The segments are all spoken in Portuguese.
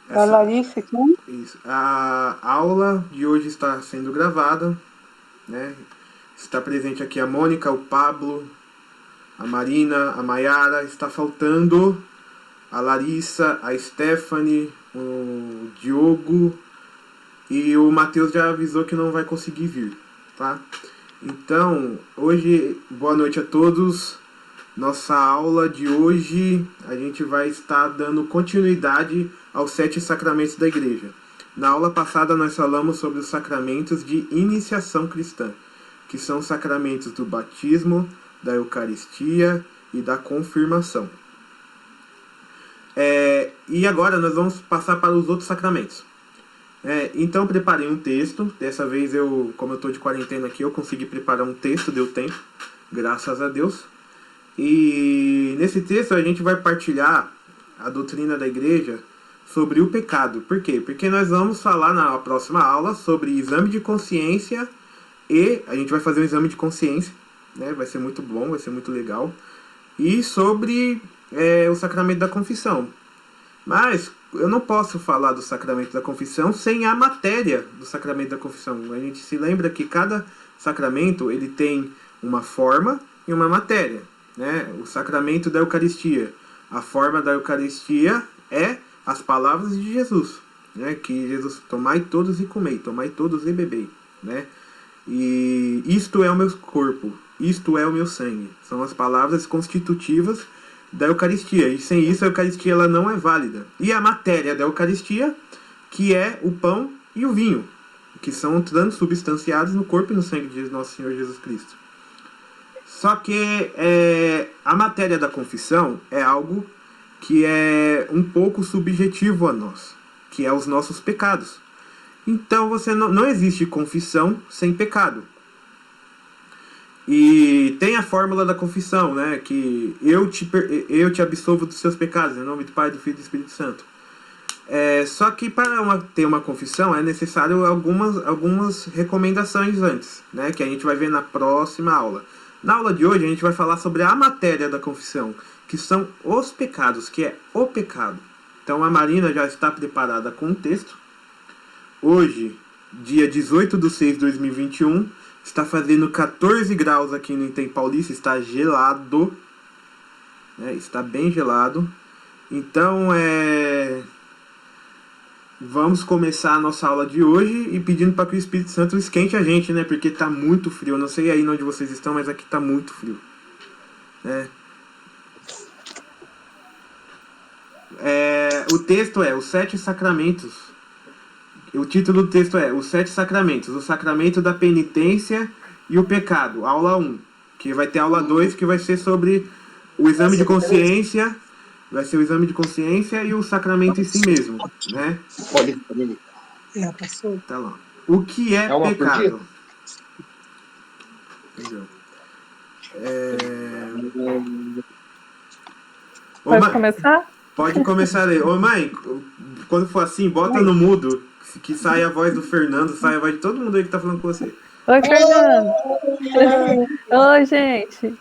A Larissa aqui. Isso. A aula de hoje está sendo gravada, né? Está presente aqui a Mônica, o Pablo, a Marina, a Maiara. Está faltando a Larissa, a Stephanie, o Diogo e o Matheus já avisou que não vai conseguir vir, tá? Então, hoje, boa noite a todos. Nossa aula de hoje, a gente vai estar dando continuidade aos 7 sacramentos da igreja. Na aula passada nós falamos sobre os sacramentos de iniciação cristã, que são os sacramentos do batismo, da Eucaristia e da confirmação. E agora nós vamos passar para os outros sacramentos. Então preparei um texto. Dessa vez como eu estou de quarentena aqui, eu consegui preparar um texto, deu tempo, graças a Deus. E nesse texto a gente vai partilhar a doutrina da igreja sobre o pecado. Por quê? Porque nós vamos falar na próxima aula sobre exame de consciência e a gente vai fazer um exame de consciência, né? Vai ser muito bom, vai ser muito legal. E sobre o sacramento da confissão. Mas eu não posso falar do sacramento da confissão sem a matéria do sacramento da confissão. A gente se lembra que cada sacramento ele tem uma forma e uma matéria, né? O sacramento da Eucaristia. A forma da Eucaristia é as palavras de Jesus, né? Que Jesus, tomai todos e comei, tomai todos e bebei, né? E isto é o meu corpo, isto é o meu sangue. São as palavras constitutivas da Eucaristia. E sem isso a Eucaristia ela não é válida. E a matéria da Eucaristia, que é o pão e o vinho, que são transubstanciados no corpo e no sangue de nosso Senhor Jesus Cristo. Só que a matéria da confissão é algo que é um pouco subjetivo a nós, que é os nossos pecados. Então você não existe confissão sem pecado. E tem a fórmula da confissão, né? Que eu te absolvo dos seus pecados, em nome do Pai, do Filho e do Espírito Santo. Só que para ter uma confissão é necessário algumas recomendações antes, né? Que a gente vai ver na próxima aula. Na aula de hoje a gente vai falar sobre a matéria da confissão, que são os pecados, que é o pecado. Então a Marina já está preparada com o texto. Hoje, dia 18/6/2021, está fazendo 14 graus aqui no Item Paulista, está gelado, né? Está bem gelado. Então, vamos começar a nossa aula de hoje e pedindo para que o Espírito Santo esquente a gente, né? Porque está muito frio. Eu não sei aí onde vocês estão, mas aqui está muito frio, né? O texto é Os Sete Sacramentos. O título do texto é Os Sete Sacramentos, o sacramento da penitência e o pecado, aula 1. Que vai ter aula 2, que vai ser sobre o exame de consciência. Vai ser o exame de consciência e o sacramento em si mesmo, né? Tá lá. O que é pecado? Pode começar? Pode começar a ler. Ô mãe, quando for assim, bota no mudo, que sai a voz do Fernando, sai a voz de todo mundo aí que tá falando com você. Oi, Fernando. Oi, gente.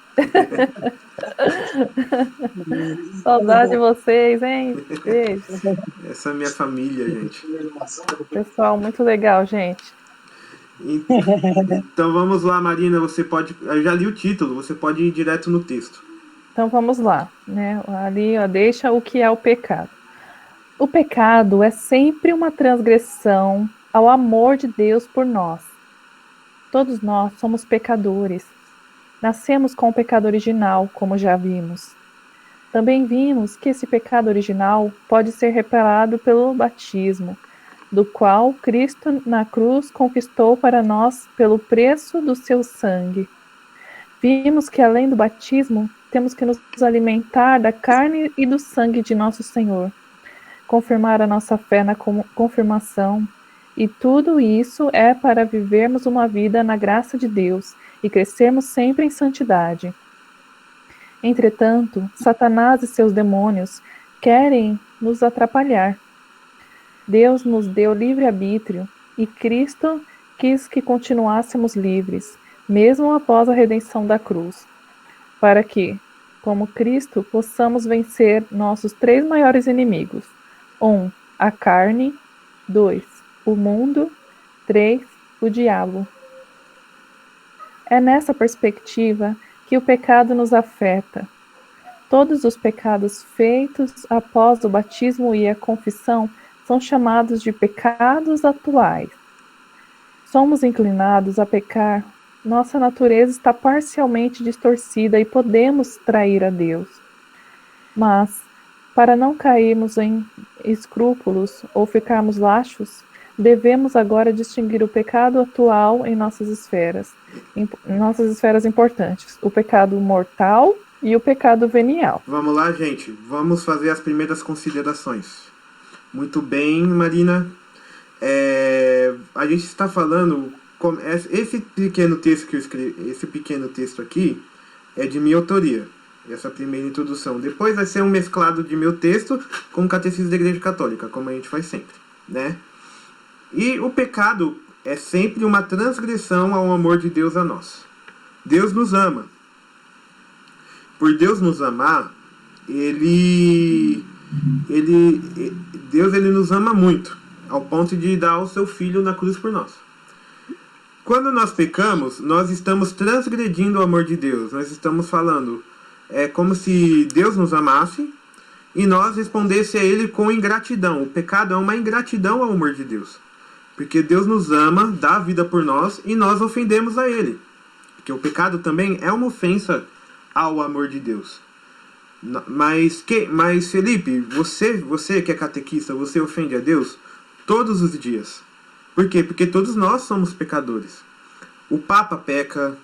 Saudade de vocês, hein? Beijo. Essa é a minha família, gente. Pessoal, muito legal, gente. Então vamos lá, Marina, você pode... Eu já li o título, você pode ir direto no texto. Então vamos lá, né? Ali, ó, deixa o que é o pecado. O pecado é sempre uma transgressão ao amor de Deus por nós. Todos nós somos pecadores. Nascemos com o pecado original, como já vimos. Também vimos que esse pecado original pode ser reparado pelo batismo, do qual Cristo na cruz conquistou para nós pelo preço do seu sangue. Vimos que além do batismo, temos que nos alimentar da carne e do sangue de nosso Senhor, confirmar a nossa fé na confirmação, e tudo isso é para vivermos uma vida na graça de Deus e crescermos sempre em santidade. Entretanto, Satanás e seus demônios querem nos atrapalhar. Deus nos deu livre-arbítrio e Cristo quis que continuássemos livres, mesmo após a redenção da cruz, para que, como Cristo, possamos vencer nossos 3 maiores inimigos. 1. a carne. 2, o mundo. 3, o diabo. É nessa perspectiva que o pecado nos afeta. Todos os pecados feitos após o batismo e a confissão são chamados de pecados atuais. Somos inclinados a pecar. Nossa natureza está parcialmente distorcida e podemos trair a Deus. Mas, para não cairmos em escrúpulos ou ficarmos laxos, devemos agora distinguir o pecado atual em nossas esferas importantes, o pecado mortal e o pecado venial. Vamos lá, gente. Vamos fazer as primeiras considerações. Muito bem, Marina. A gente está falando... Esse pequeno texto que eu escrevi, esse pequeno texto aqui, é de minha autoria. Essa primeira introdução. Depois vai ser um mesclado de meu texto com o Catecismo da Igreja Católica, como a gente faz sempre, né? E o pecado é sempre uma transgressão ao amor de Deus a nós. Deus nos ama. Por Deus nos amar, Deus nos ama muito, ao ponto de dar o seu Filho na cruz por nós. Quando nós pecamos, nós estamos transgredindo o amor de Deus. Nós estamos falando, é como se Deus nos amasse e nós respondesse a Ele com ingratidão. O pecado é uma ingratidão ao amor de Deus. Porque Deus nos ama, dá a vida por nós e nós ofendemos a Ele. Porque o pecado também é uma ofensa ao amor de Deus. Mas Felipe, você que é catequista, você ofende a Deus todos os dias. Por quê? Porque todos nós somos pecadores. O Papa peca,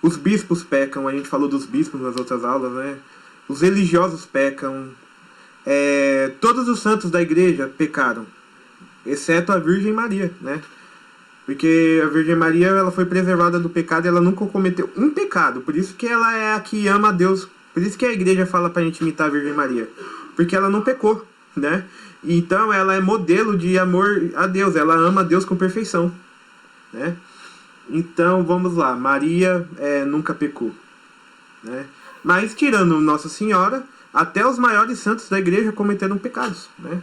os bispos pecam, a gente falou dos bispos nas outras aulas, né? Os religiosos pecam, todos os santos da igreja pecaram, exceto a Virgem Maria, né? Porque a Virgem Maria, ela foi preservada do pecado e ela nunca cometeu um pecado. Por isso que ela é a que ama a Deus. Por isso que a igreja fala pra gente imitar a Virgem Maria. Porque ela não pecou, né? Então ela é modelo de amor a Deus. Ela ama a Deus com perfeição, né? Então vamos lá. Maria nunca pecou, né? Mas tirando Nossa Senhora, até os maiores santos da igreja cometeram pecados, né?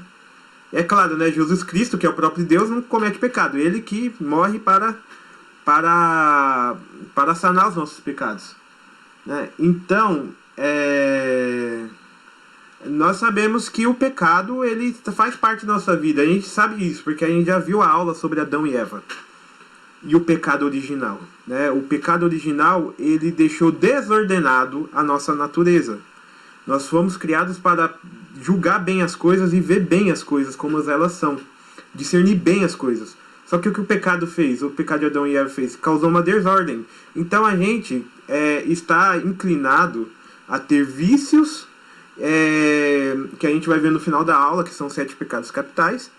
É claro, né? Jesus Cristo, que é o próprio Deus, não comete pecado. Ele que morre para sanar os nossos pecados, né? Então, nós sabemos que o pecado, ele faz parte da nossa vida. A gente sabe isso, porque a gente já viu a aula sobre Adão e Eva. E o pecado original, né? O pecado original, ele deixou desordenado a nossa natureza. Nós fomos criados para julgar bem as coisas e ver bem as coisas como elas são. Discernir bem as coisas. Só que o que o pecado fez, o pecado de Adão e Eva fez, causou uma desordem. Então a gente está inclinado a ter vícios, que a gente vai ver no final da aula, que são 7 pecados capitais.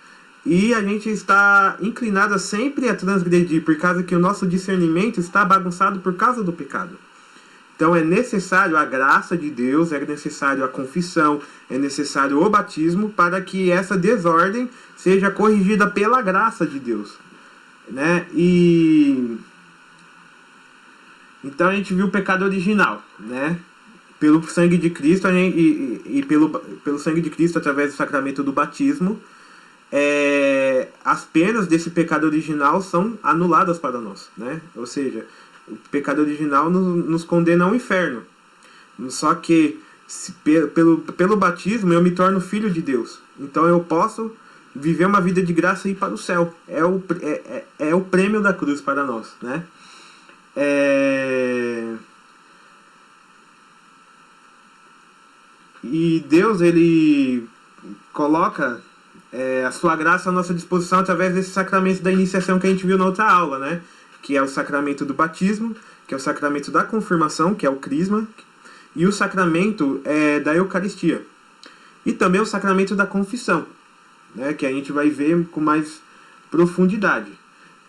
E a gente está inclinado sempre a transgredir, por causa que o nosso discernimento está bagunçado por causa do pecado. Então é necessário a graça de Deus, é necessário a confissão, é necessário o batismo para que essa desordem seja corrigida pela graça de Deus, né? Então a gente viu o pecado original, né? Pelo sangue de Cristo pelo sangue de Cristo através do sacramento do batismo, as penas desse pecado original são anuladas para nós, né? Ou seja, o pecado original nos condena ao inferno. Só que pelo batismo eu me torno filho de Deus. Então eu posso viver uma vida de graça e ir para o céu. É o prêmio da cruz para nós, né? E Deus, ele coloca a sua graça à nossa disposição através desse sacramento da iniciação que a gente viu na outra aula, né? Que é o sacramento do batismo, que é o sacramento da confirmação, que é o crisma, e o sacramento da Eucaristia. E também o sacramento da confissão, né? Que a gente vai ver com mais profundidade.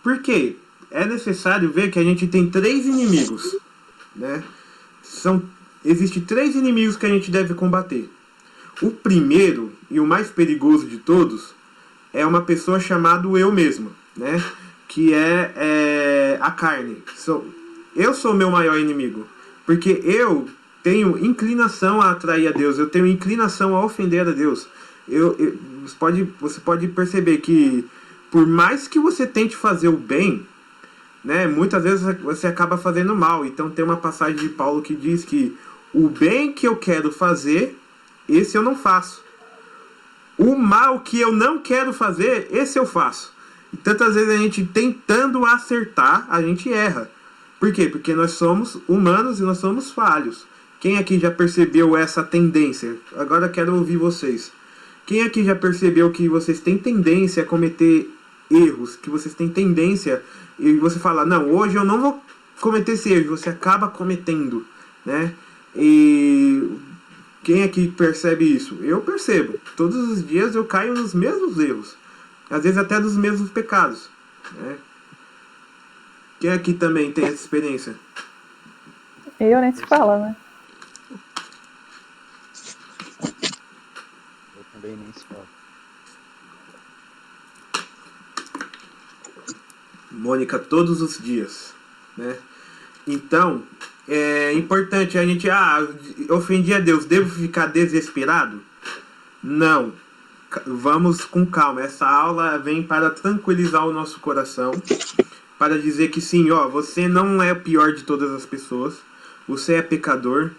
Por quê? É necessário ver que a gente tem 3 inimigos, né? Existem 3 inimigos que a gente deve combater. O primeiro e o mais perigoso de todos é uma pessoa chamada eu mesmo, né? Que é a carne. Eu sou o meu maior inimigo, porque eu tenho inclinação a atrair a Deus, eu tenho inclinação a ofender a Deus. Você pode perceber que por mais que você tente fazer o bem, né, muitas vezes você acaba fazendo mal. Então tem uma passagem de Paulo que diz que o bem que eu quero fazer, esse eu não faço. O mal que eu não quero fazer, esse eu faço. E tantas vezes a gente tentando acertar, a gente erra. Por quê? Porque nós somos humanos e nós somos falhos. Quem aqui já percebeu essa tendência? Agora eu quero ouvir vocês. Quem aqui já percebeu que vocês têm tendência a cometer erros? Que vocês têm tendência e você fala, não, hoje eu não vou cometer esse erro. Você acaba cometendo, né? E quem aqui percebe isso? Eu percebo. Todos os dias eu caio nos mesmos erros. Às vezes até dos mesmos pecados, né? Quem aqui também tem essa experiência? Eu nem se fala, né? Eu também nem se fala. Mônica, todos os dias, né? Então, é importante a gente... ofendi a Deus, devo ficar desesperado? Não. Vamos com calma. Essa aula vem para tranquilizar o nosso coração, para dizer que sim, você não é o pior de todas as pessoas. Você é pecador,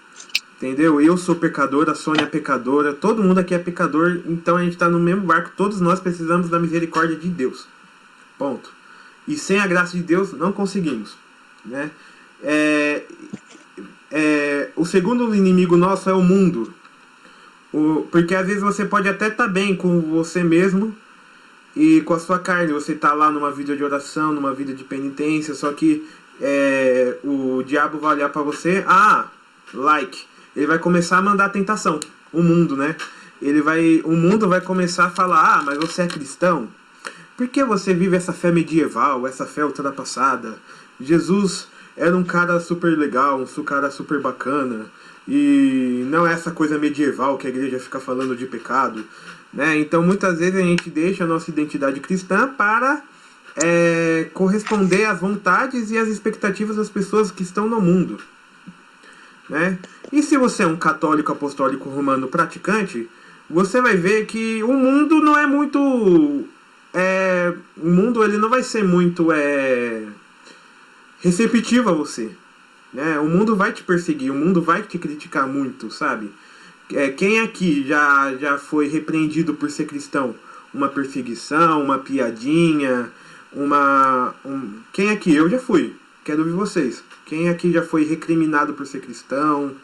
entendeu? Eu sou pecador, a Sônia é pecadora, todo mundo aqui é pecador, então a gente está no mesmo barco, todos nós precisamos da misericórdia de Deus. Ponto. E sem a graça de Deus não conseguimos, né? O segundo inimigo nosso é o mundo. Porque às vezes você pode até estar bem com você mesmo e com a sua carne. Você está lá numa vida de oração, numa vida de penitência, só que o diabo vai olhar para você, ele vai começar a mandar tentação. O mundo, né? O mundo vai começar a falar, mas você é cristão? Por que você vive essa fé medieval, essa fé ultrapassada? Jesus era um cara super legal, um cara super bacana, e não é essa coisa medieval que a igreja fica falando de pecado, né? Então muitas vezes a gente deixa a nossa identidade cristã para corresponder às vontades e às expectativas das pessoas que estão no mundo, né? E se você é um católico apostólico romano praticante, você vai ver que o mundo não é muito... o mundo ele não vai ser muito receptivo a você, né? O mundo vai te perseguir, o mundo vai te criticar muito, sabe? Quem aqui já foi repreendido por ser cristão? Uma perseguição, uma piadinha, quem aqui? Eu já fui, quero ouvir vocês. Quem aqui já foi recriminado por ser cristão?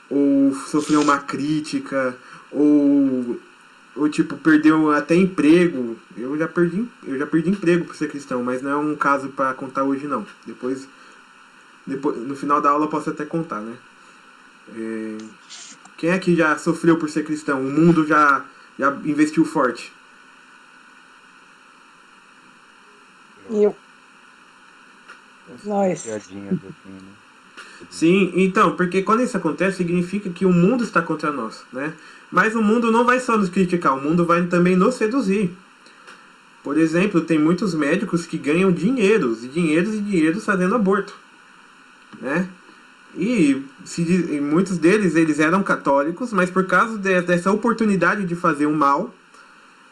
Ou sofreu uma crítica? Ou tipo, perdeu até emprego? Eu já perdi emprego por ser cristão, mas não é um caso para contar hoje não. Depois, no final da aula eu posso até contar, né? Quem aqui já sofreu por ser cristão? O mundo já investiu forte? Eu. Nós. Piadinhas assim, né? Sim, então, porque quando isso acontece, significa que o mundo está contra nós, né? Mas o mundo não vai só nos criticar, o mundo vai também nos seduzir. Por exemplo, tem muitos médicos que ganham dinheiros fazendo aborto, né? E muitos deles, eles eram católicos, mas por causa dessa oportunidade de fazer um mal,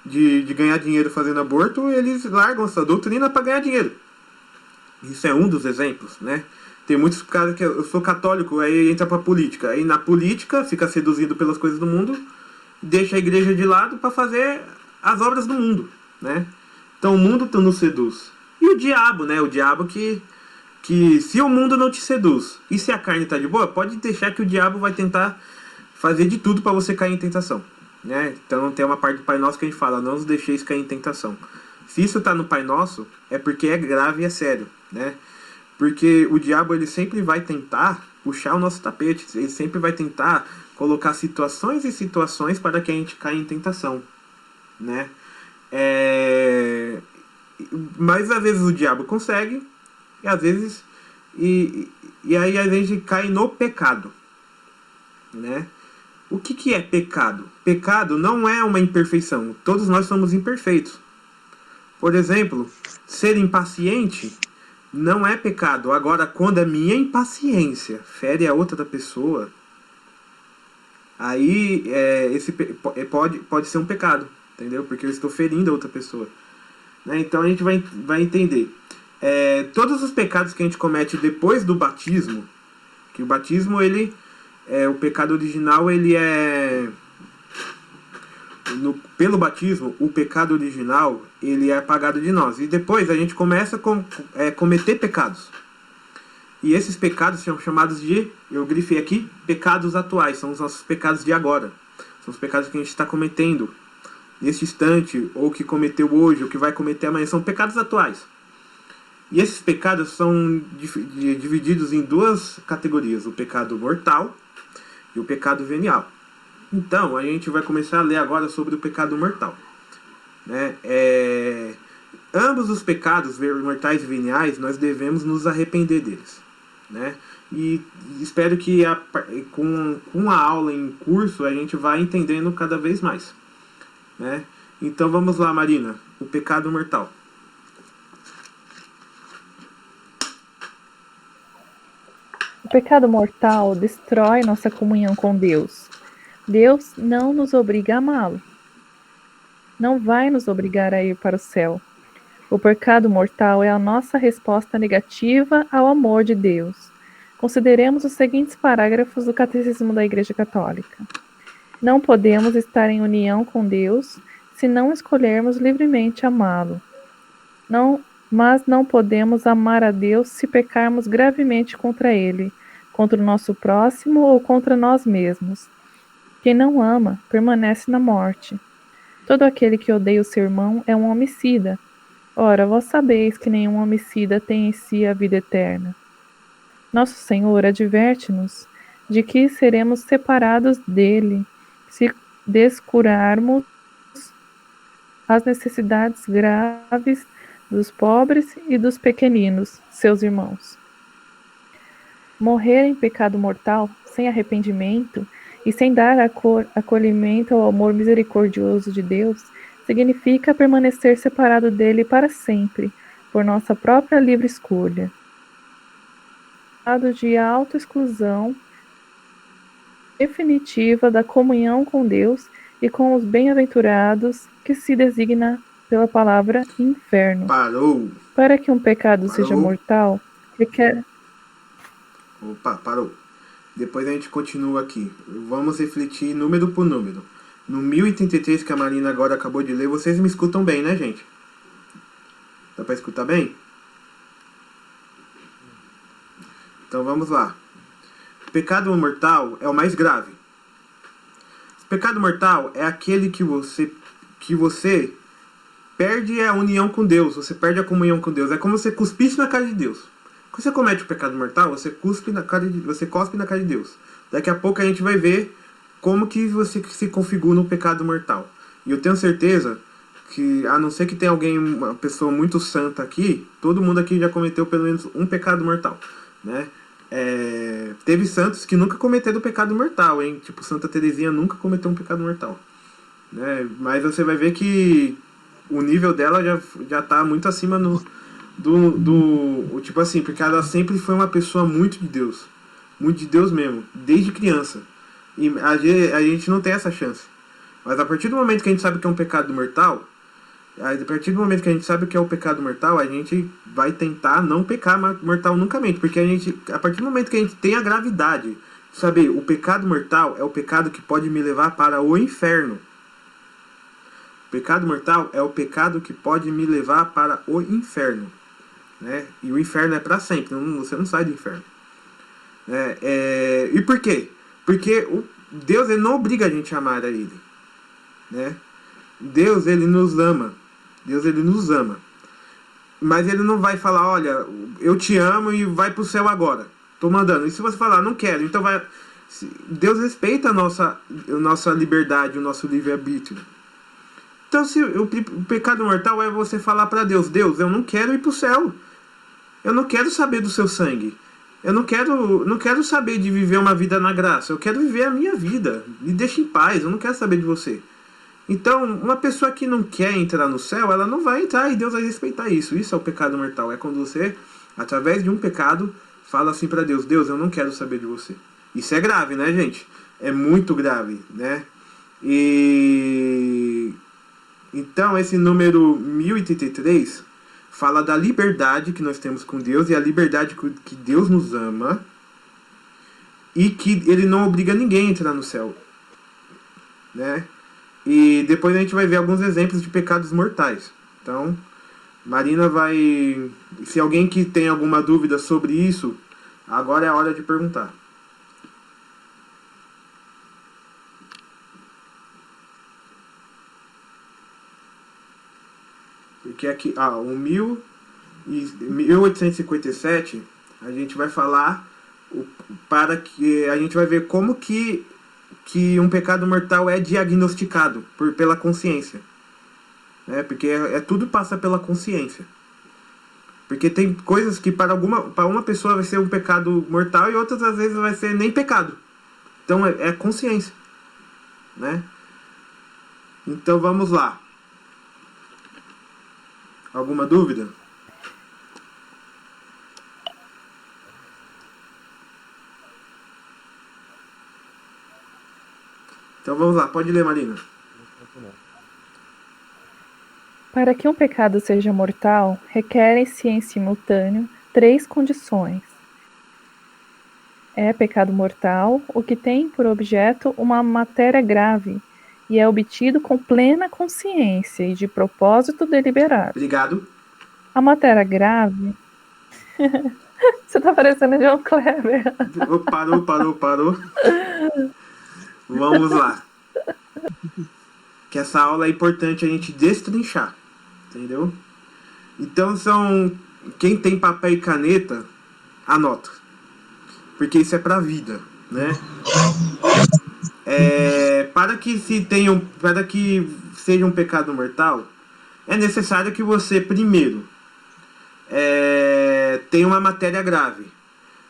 de ganhar dinheiro fazendo aborto, eles largam essa doutrina para ganhar dinheiro. Isso é um dos exemplos, né? Tem muitos caras que eu sou católico, aí entra pra política. Aí na política fica seduzido pelas coisas do mundo, deixa a igreja de lado para fazer as obras do mundo, né? Então o mundo nos seduz. E o diabo, né? O diabo que se o mundo não te seduz, e se a carne tá de boa, pode deixar que o diabo vai tentar fazer de tudo para você cair em tentação, né? Então tem uma parte do Pai Nosso que a gente fala, não os deixeis cair em tentação. Se isso tá no Pai Nosso, é porque é grave e é sério, né? Porque o diabo, ele sempre vai tentar puxar o nosso tapete, ele sempre vai tentar colocar situações e situações para que a gente caia em tentação, né? Mas às vezes o diabo consegue, e às vezes e aí a gente cai no pecado, né? O que é pecado? Pecado não é uma imperfeição, todos nós somos imperfeitos. Por exemplo, ser impaciente não é pecado. Agora, quando a minha impaciência fere a outra pessoa, aí pode ser um pecado, entendeu? Porque eu estou ferindo a outra pessoa. Né? Então a gente vai entender. Todos os pecados que a gente comete depois do batismo, que o batismo, o pecado original, pelo batismo, o pecado original, ele é apagado de nós. E depois a gente começa a cometer pecados. E esses pecados são chamados de, eu grifei aqui, pecados atuais. São os nossos pecados de agora. São os pecados que a gente está cometendo neste instante, ou que cometeu hoje, ou que vai cometer amanhã. São pecados atuais. E esses pecados são divididos em duas categorias. O pecado mortal e o pecado venial. Então, a gente vai começar a ler agora sobre o pecado mortal. Né? Ambos os pecados mortais e veniais, nós devemos nos arrepender deles. Né? E espero que com a aula em curso a gente vá entendendo cada vez mais. Né? Então vamos lá, Marina. O pecado mortal. O pecado mortal destrói nossa comunhão com Deus. Deus não nos obriga a amá-lo. Não vai nos obrigar a ir para o céu. O pecado mortal é a nossa resposta negativa ao amor de Deus. Consideremos os seguintes parágrafos do Catecismo da Igreja Católica. Não podemos estar em união com Deus se não escolhermos livremente amá-lo. Mas não podemos amar a Deus se pecarmos gravemente contra Ele, contra o nosso próximo ou contra nós mesmos. Quem não ama permanece na morte. Todo aquele que odeia o seu irmão é um homicida. Ora, vós sabeis que nenhum homicida tem em si a vida eterna. Nosso Senhor adverte-nos de que seremos separados dele se descurarmos as necessidades graves dos pobres e dos pequeninos, seus irmãos. Morrer em pecado mortal, sem arrependimento e sem dar acolhimento ao amor misericordioso de Deus, significa permanecer separado dele para sempre, por nossa própria livre escolha. De autoexclusão definitiva da comunhão com Deus e com os bem-aventurados, que se designa pela palavra inferno. Parou. Para que um pecado seja mortal, requer... Opa, parou. Depois a gente continua aqui. Vamos refletir número por número. No 1083, que a Marina agora acabou de ler, vocês me escutam bem, né, gente? Dá pra escutar bem? Então vamos lá. O pecado mortal é o mais grave. O pecado mortal é aquele que você perde a união com Deus. Você perde a comunhão com Deus. É como você cuspisse na cara de Deus. Quando você comete o pecado mortal, você cospe na cara de Deus. Daqui a pouco a gente vai ver como que você se configura no pecado mortal. E eu tenho certeza que, a não ser que tenha alguém, uma pessoa muito santa aqui, todo mundo aqui já cometeu pelo menos um pecado mortal, né? Teve santos que nunca cometeram pecado mortal, hein? Tipo, Santa Teresinha nunca cometeu um pecado mortal, né? Mas você vai ver que o nível dela já tá muito acima tipo assim, porque ela sempre foi uma pessoa muito de Deus mesmo, desde criança. E a gente não tem essa chance. Mas a partir do momento que a gente sabe que é um pecado mortal, a partir do momento que a gente sabe o que é o pecado mortal, a gente vai tentar não pecar mortal nunca mente. Porque a partir do momento que a gente tem a gravidade de saber o pecado mortal é o pecado que pode me levar para o inferno. O pecado mortal é o pecado que pode me levar para o inferno. Né? E o inferno é para sempre, você não sai do inferno. E por quê? Porque Deus, ele não obriga a gente a amar a Ele. Né? Deus, ele nos ama. Deus, ele nos ama. Mas ele não vai falar, olha, eu te amo e vai pro céu agora. Tô mandando. E se você falar, não quero, então vai... Deus respeita a nossa liberdade, o nosso livre-arbítrio. Então, se o pecado mortal é você falar para Deus, Deus, eu não quero ir pro céu. Eu não quero saber do seu sangue. Eu não quero saber de viver uma vida na graça. Eu quero viver a minha vida. Me deixa em paz, eu não quero saber de você. Então, uma pessoa que não quer entrar no céu, ela não vai entrar e Deus vai respeitar isso. Isso é o pecado mortal. É quando você, através de um pecado, fala assim para Deus, Deus, eu não quero saber de você. Isso é grave, né, gente? é muito grave, né? E então esse número 1083 fala da liberdade que nós temos com Deus e a liberdade que Deus nos ama e que ele não obriga ninguém a entrar no céu, né? E depois a gente vai ver alguns exemplos de pecados mortais. Então, Marina vai... Se alguém que tem alguma dúvida sobre isso, agora é a hora de perguntar. Porque aqui, o 1857, a gente vai falar para que a gente vai ver como que um pecado mortal é diagnosticado pela consciência, né? Porque tudo passa pela consciência. Porque tem coisas que para uma pessoa vai ser um pecado mortal e outras às vezes vai ser nem pecado. Então é consciência, né? Então vamos lá. Alguma dúvida? Então vamos lá, pode ler, Marina. Para que um pecado seja mortal, requerem-se em simultâneo 3 condições. É pecado mortal o que tem por objeto uma matéria grave e é obtido com plena consciência e de propósito deliberado. Obrigado. A matéria grave... Você tá parecendo John Kleber. Parou. Vamos lá. Que essa aula é importante a gente destrinchar. Entendeu? Então quem tem papel e caneta, anota. Porque isso é pra vida, né? Para que seja um pecado mortal, é necessário que você primeiro tenha uma matéria grave.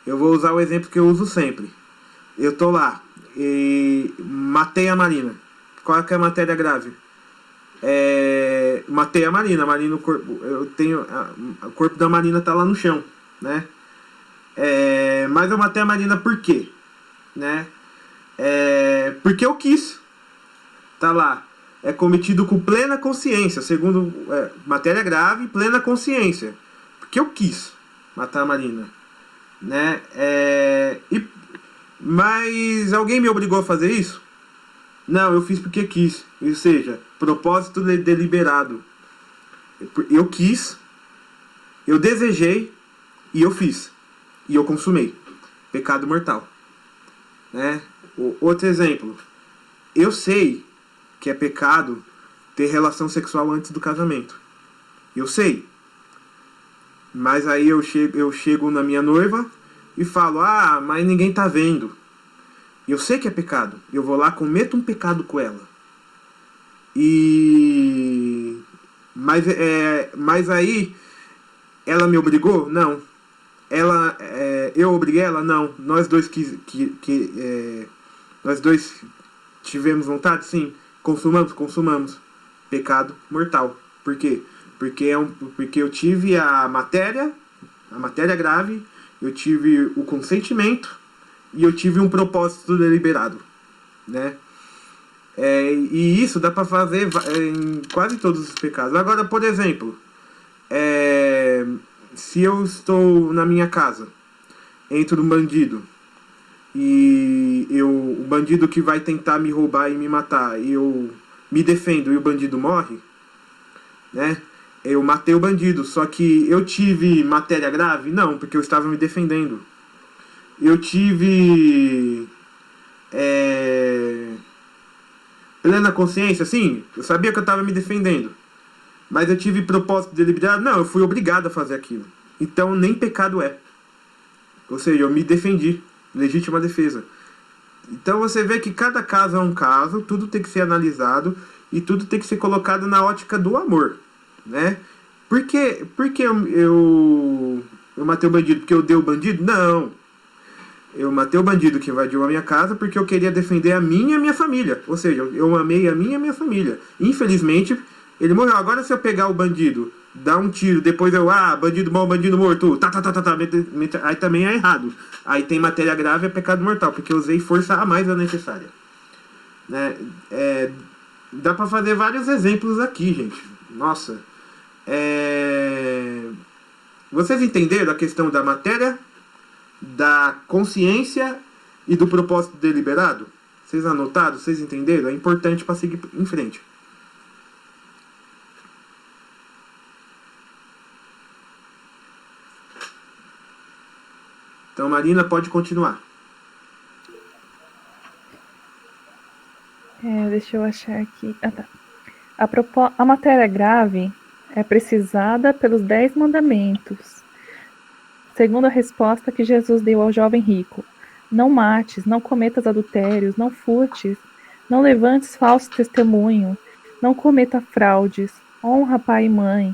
Eu vou usar o exemplo que eu uso sempre. Eu tô lá e matei a Marina. Qual que é a matéria grave? Matei a Marina. O corpo da Marina tá lá no chão, né? Mas eu matei a Marina por quê? Né? Porque eu quis. Tá lá. É cometido com plena consciência. Segundo matéria grave, plena consciência. Porque eu quis matar a Marina, né? Mas alguém me obrigou a fazer isso? Não, eu fiz porque quis. Ou seja, propósito deliberado. Eu quis, eu desejei e eu fiz. E eu consumei. Pecado mortal, né? Outro exemplo. Eu sei que é pecado ter relação sexual antes do casamento. Eu sei. Mas aí eu chego na minha noiva e falo, mas ninguém tá vendo. Eu sei que é pecado. Eu vou lá, cometo um pecado com ela. Mas aí ela me obrigou? Não. Eu obriguei ela? Não. Nós dois nós dois tivemos vontade? Sim. Consumamos. Pecado mortal. Por quê? Porque eu tive a matéria grave, eu tive o consentimento e eu tive um propósito deliberado, né? E isso dá para fazer em quase todos os pecados. Agora, por exemplo, se eu estou na minha casa, entra um bandido e o bandido que vai tentar me roubar e me matar, e eu me defendo e o bandido morre, né? Eu matei o bandido, só que eu tive matéria grave? Não, porque eu estava me defendendo. Eu tive plena consciência? Sim, eu sabia que eu estava me defendendo. Mas eu tive propósito deliberado? Não, eu fui obrigado a fazer aquilo. Então nem pecado é. Ou seja, eu me defendi. Legítima defesa. Então você vê que cada caso é um caso, tudo tem que ser analisado e tudo tem que ser colocado na ótica do amor, né? Por que eu matei o bandido? Porque eu dei o bandido? Não. Eu matei o bandido que invadiu a minha casa porque eu queria defender a minha e a minha família. Ou seja, eu amei a minha e a minha família. Infelizmente, ele morreu. Agora, se eu pegar o bandido dá um tiro, depois eu, bandido bom, bandido morto, aí também é errado. Aí tem matéria grave, é pecado mortal, porque eu usei força a mais da necessária. Né? Dá pra fazer vários exemplos aqui, gente. Nossa. Vocês entenderam a questão da matéria, da consciência e do propósito deliberado? Vocês anotaram? Vocês entenderam? É importante para seguir em frente. Então, Marina, pode continuar. Deixa eu achar aqui. Tá. A matéria grave é precisada pelos 10 mandamentos. Segundo a resposta que Jesus deu ao jovem rico: não mates, não cometas adultérios, não furtes, não levantes falso testemunho, não cometa fraudes, honra pai e mãe.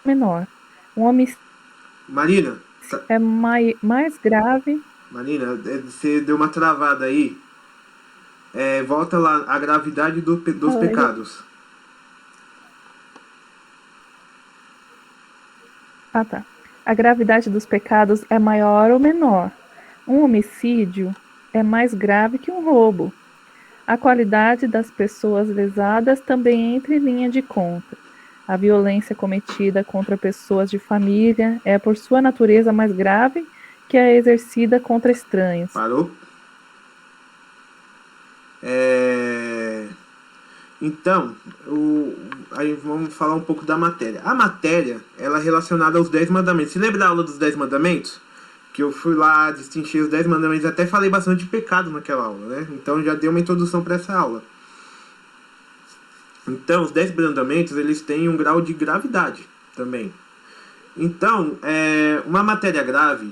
Menor. Um homicídio Marina, é mais grave. Marina, você deu uma travada aí. Volta lá, a gravidade dos pecados. Tá. A gravidade dos pecados é maior ou menor? Um homicídio é mais grave que um roubo. A qualidade das pessoas lesadas também entra em linha de conta. A violência cometida contra pessoas de família é, por sua natureza, mais grave que a exercida contra estranhos. Parou? Então, aí vamos falar um pouco da matéria. A matéria, ela é relacionada aos 10 mandamentos. Você lembra da aula dos 10 mandamentos? Que eu fui lá, distinguir os 10 mandamentos, até falei bastante de pecado naquela aula, né? Então já dei uma introdução para essa aula. Então, os 10 mandamentos, eles têm um grau de gravidade também. Então, uma matéria grave,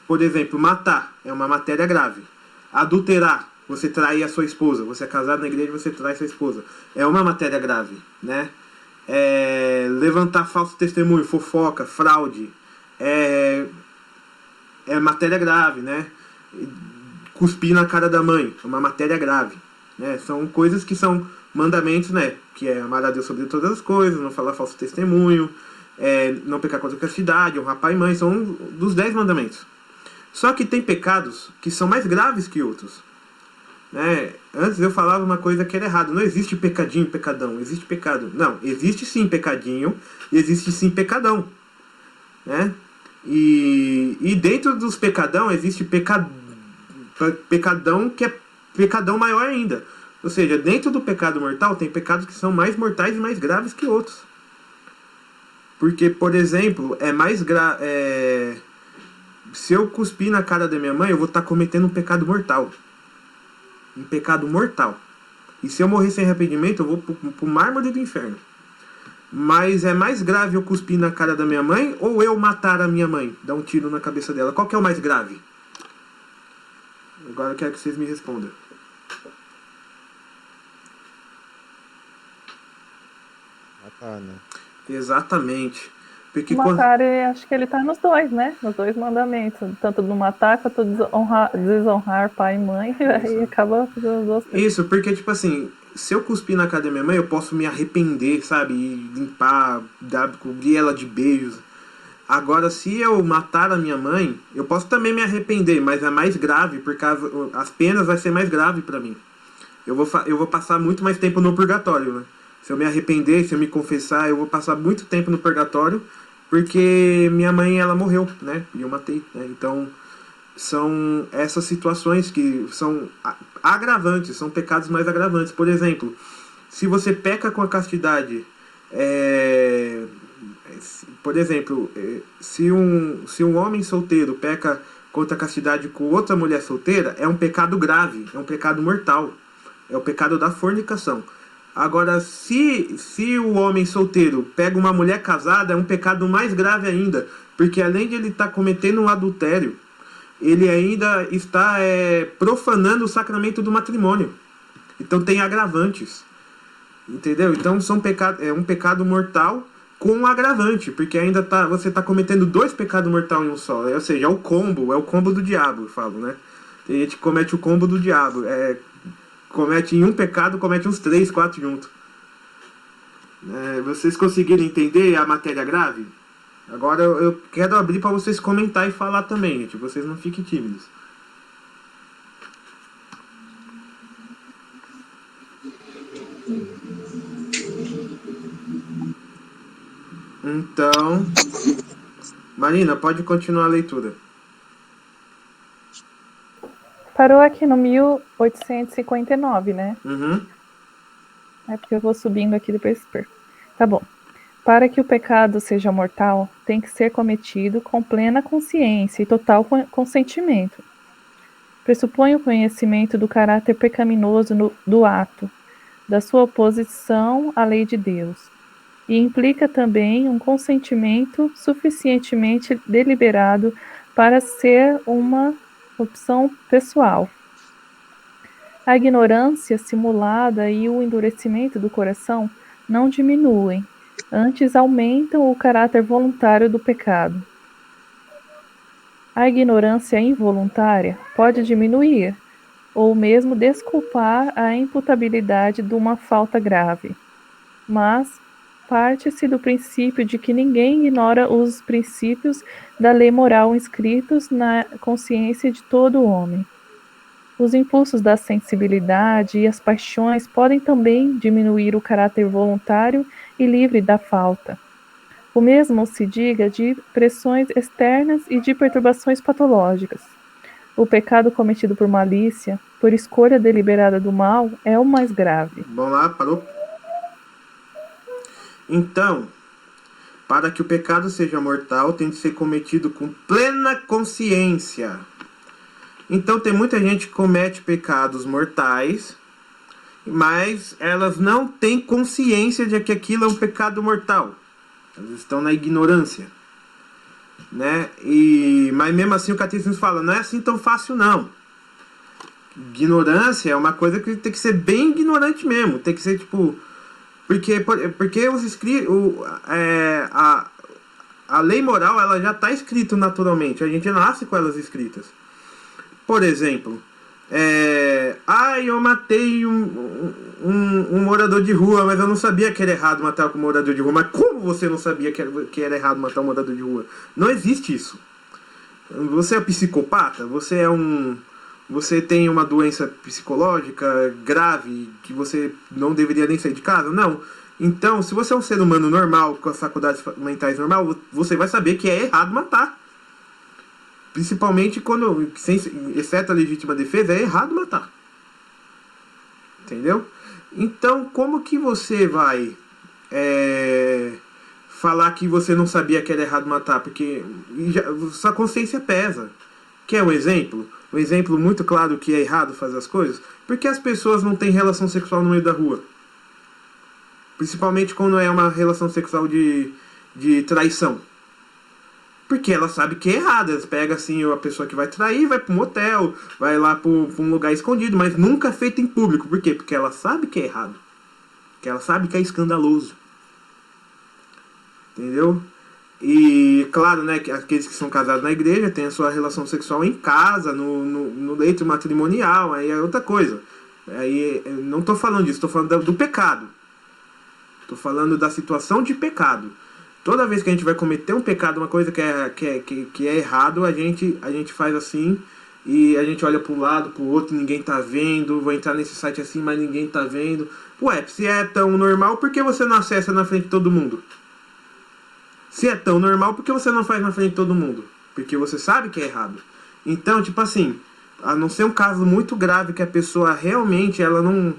por exemplo, matar é uma matéria grave. Adulterar, você trair a sua esposa, você é casado na igreja, você trai sua esposa, é uma matéria grave, né? Levantar falso testemunho, fofoca, fraude, é matéria grave, né? Cuspir na cara da mãe, é uma matéria grave, né? São coisas que são mandamentos, né? Que é amar a Deus sobre todas as coisas, não falar falso testemunho, não pecar contra a castidade, honrar pai e mãe, são dos 10 mandamentos. Só que tem pecados que são mais graves que outros, né? Antes eu falava uma coisa que era errada. Não existe pecadinho, pecadão. Existe pecado. Não, existe sim pecadinho e existe sim pecadão, né? E dentro dos pecadão existe pecadão que é pecadão maior ainda. Ou seja, dentro do pecado mortal tem pecados que são mais mortais e mais graves que outros. Porque, por exemplo, se eu cuspir na cara da minha mãe, eu vou estar cometendo um pecado mortal. Um pecado mortal. E se eu morrer sem arrependimento, eu vou pro mármore do inferno. Mas é mais grave eu cuspir na cara da minha mãe ou eu matar a minha mãe? Dar um tiro na cabeça dela. Qual que é o mais grave? Agora eu quero que vocês me respondam. Matar, né? Exatamente. Porque Matar, acho que ele tá nos dois, né? Nos 2 mandamentos. Tanto no matar quanto desonrar pai e mãe. Aí acaba fazendo os dois. Isso, porque, tipo assim, se eu cuspir na cara da minha mãe, eu posso me arrepender, sabe? E limpar, cobrir ela de beijos. Agora, se eu matar a minha mãe, eu posso também me arrepender, mas é mais grave, porque as penas vai ser mais grave pra mim. Eu vou passar muito mais tempo no purgatório, né? Se eu me arrepender, se eu me confessar, eu vou passar muito tempo no purgatório, porque minha mãe, ela morreu, né? E eu matei, né? Então, são essas situações que são agravantes, são pecados mais agravantes. Por exemplo, se você peca com a castidade, por exemplo, se um homem solteiro peca contra a castidade com outra mulher solteira, é um pecado grave, é um pecado mortal, é o pecado da fornicação. Agora, se o homem solteiro pega uma mulher casada, é um pecado mais grave ainda, porque além de ele estar cometendo um adultério, ele ainda está profanando o sacramento do matrimônio. Então tem agravantes, entendeu? Então é um pecado mortal com um agravante, porque ainda você está cometendo 2 pecados mortais em um só. Ou seja, é o combo do diabo, eu falo, né? Tem gente que comete o combo do diabo. comete em um pecado, comete uns 3, 4 juntos. Vocês conseguiram entender a matéria grave? Agora eu quero abrir para vocês comentar e falar também, gente. Vocês não fiquem tímidos. Então, Marina, pode continuar a leitura. Parou aqui no 1859, né? Uhum. É porque eu vou subindo aqui depois perco. Tá bom. Para que o pecado seja mortal, tem que ser cometido com plena consciência e total consentimento. Pressupõe o conhecimento do caráter pecaminoso do ato, da sua oposição à lei de Deus, e implica também um consentimento suficientemente deliberado para ser uma opção pessoal. A ignorância simulada e o endurecimento do coração não diminuem, antes aumentam o caráter voluntário do pecado. A ignorância involuntária pode diminuir, ou mesmo desculpar a imputabilidade de uma falta grave, mas parte-se do princípio de que ninguém ignora os princípios da lei moral inscritos na consciência de todo homem. Os impulsos da sensibilidade e as paixões podem também diminuir o caráter voluntário e livre da falta. O mesmo se diga de pressões externas e de perturbações patológicas. O pecado cometido por malícia, por escolha deliberada do mal, é o mais grave. Vamos lá, parou? Então, para que o pecado seja mortal, tem de ser cometido com plena consciência. Então, tem muita gente que comete pecados mortais, mas elas não têm consciência de que aquilo é um pecado mortal. Elas estão na ignorância, né? Mas mesmo assim o catecismo fala, não é assim tão fácil não. Ignorância é uma coisa que tem que ser bem ignorante mesmo, tem que ser tipo... Porque os a lei moral ela já está escrita naturalmente, a gente nasce com elas escritas. Por exemplo, eu matei um morador de rua, mas eu não sabia que era errado matar um morador de rua. Mas como você não sabia que era errado matar um morador de rua? Não existe isso. Você é psicopata? Você tem uma doença psicológica grave que você não deveria nem sair de casa? Não. Então, se você é um ser humano normal, com as faculdades mentais normal, você vai saber que é errado matar. Principalmente quando, exceto a legítima defesa, é errado matar. Entendeu? Então, como que você vai falar que você não sabia que era errado matar? Porque sua consciência pesa. Quer um exemplo? Um exemplo muito claro que é errado fazer as coisas? Porque as pessoas não têm relação sexual no meio da rua. Principalmente quando é uma relação sexual de traição. Porque ela sabe que é errado. Elas pegam assim a pessoa que vai trair, vai para um motel, vai lá para um lugar escondido, mas nunca feito em público. Por quê? Porque ela sabe que é errado. Porque ela sabe que é escandaloso. Entendeu? E claro, né, que aqueles que são casados na igreja têm a sua relação sexual em casa, no leito matrimonial, aí é outra coisa. Aí eu não estou falando disso, estou falando do pecado. Estou falando da situação de pecado. Toda vez que a gente vai cometer um pecado, uma coisa que é errado, a gente faz assim, e a gente olha para um lado, para o outro, ninguém tá vendo, vou entrar nesse site assim, mas ninguém tá vendo. Ué, se é tão normal, por que você não acessa na frente de todo mundo? Se é tão normal, por que você não faz na frente de todo mundo? Porque você sabe que é errado. Então, tipo assim, a não ser um caso muito grave que a pessoa realmente, ela não...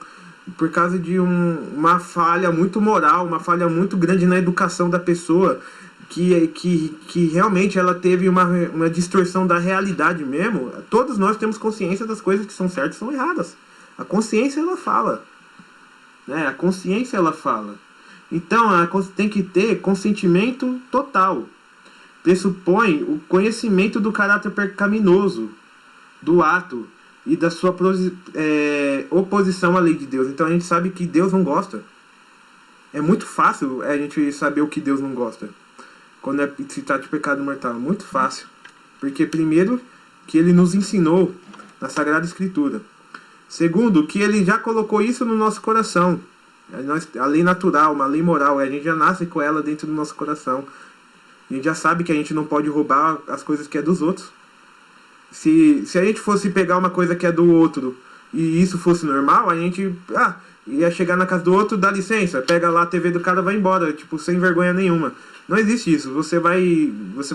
Por causa de uma falha muito moral, uma falha muito grande na educação da pessoa, que realmente ela teve uma distorção da realidade mesmo. Todos nós temos consciência das coisas que são certas e são erradas. A consciência, ela fala. Né? A consciência, ela fala. Então, tem que ter consentimento total. Pressupõe o conhecimento do caráter pecaminoso do ato e da sua oposição à lei de Deus. Então a gente sabe que Deus não gosta. É muito fácil a gente saber o que Deus não gosta quando se trata de pecado mortal. É muito fácil. Porque primeiro que ele nos ensinou na Sagrada Escritura. Segundo, que ele já colocou isso no nosso coração. A lei natural, uma lei moral, a gente já nasce com ela dentro do nosso coração. A gente já sabe que a gente não pode roubar as coisas que é dos outros. Se a gente fosse pegar uma coisa que é do outro e isso fosse normal, a gente ia chegar na casa do outro, dá licença, pega lá a TV do cara e vai embora, tipo, sem vergonha nenhuma. Não existe isso. Você vai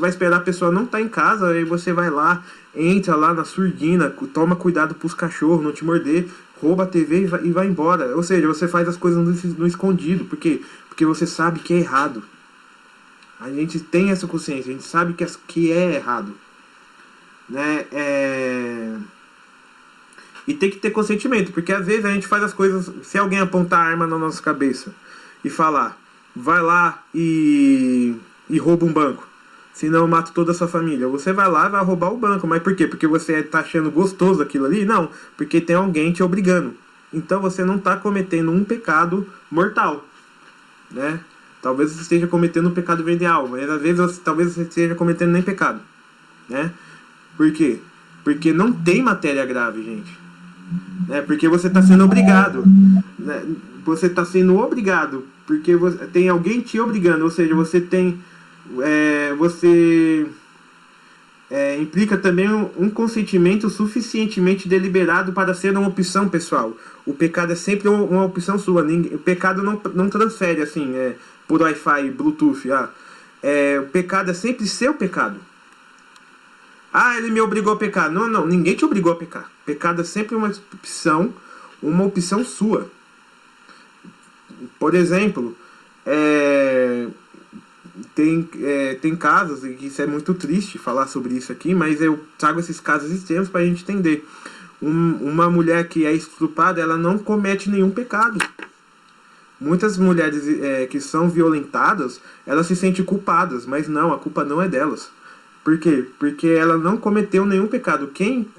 esperar a pessoa não estar em casa, aí você vai lá, entra lá na surdina, toma cuidado pros cachorros não te morder, rouba a TV e vai embora. Ou seja, você faz as coisas no escondido. Por quê? Porque você sabe que é errado. A gente tem essa consciência, a gente sabe que é errado. Né? E tem que ter consentimento, porque às vezes a gente faz as coisas, se alguém apontar a arma na nossa cabeça e falar, vai lá e rouba um banco, senão eu mato toda a sua família. Você vai lá e vai roubar o banco. Mas por quê? Porque você tá achando gostoso aquilo ali? Não, porque tem alguém te obrigando. Então você não está cometendo um pecado mortal, né? Talvez você esteja cometendo um pecado venial, mas às vezes talvez você esteja cometendo nem pecado, né? Por quê? Porque não tem matéria grave, gente. Né? Porque você está sendo obrigado. Né? Você está sendo obrigado, porque tem alguém te obrigando, ou seja, você tem... implica também um consentimento suficientemente deliberado para ser uma opção pessoal. O pecado é sempre uma opção sua. O pecado não transfere assim, por Wi-Fi, Bluetooth. O pecado é sempre seu pecado. Ele me obrigou a pecar. Não, ninguém te obrigou a pecar. Pecado é sempre uma opção sua. Por exemplo, tem casos, e isso é muito triste falar sobre isso aqui, mas eu trago esses casos extremos para a gente entender. Uma mulher que é estuprada, ela não comete nenhum pecado. Muitas mulheres que são violentadas, elas se sentem culpadas, mas não, a culpa não é delas. Por quê? Porque ela não cometeu nenhum pecado. Quem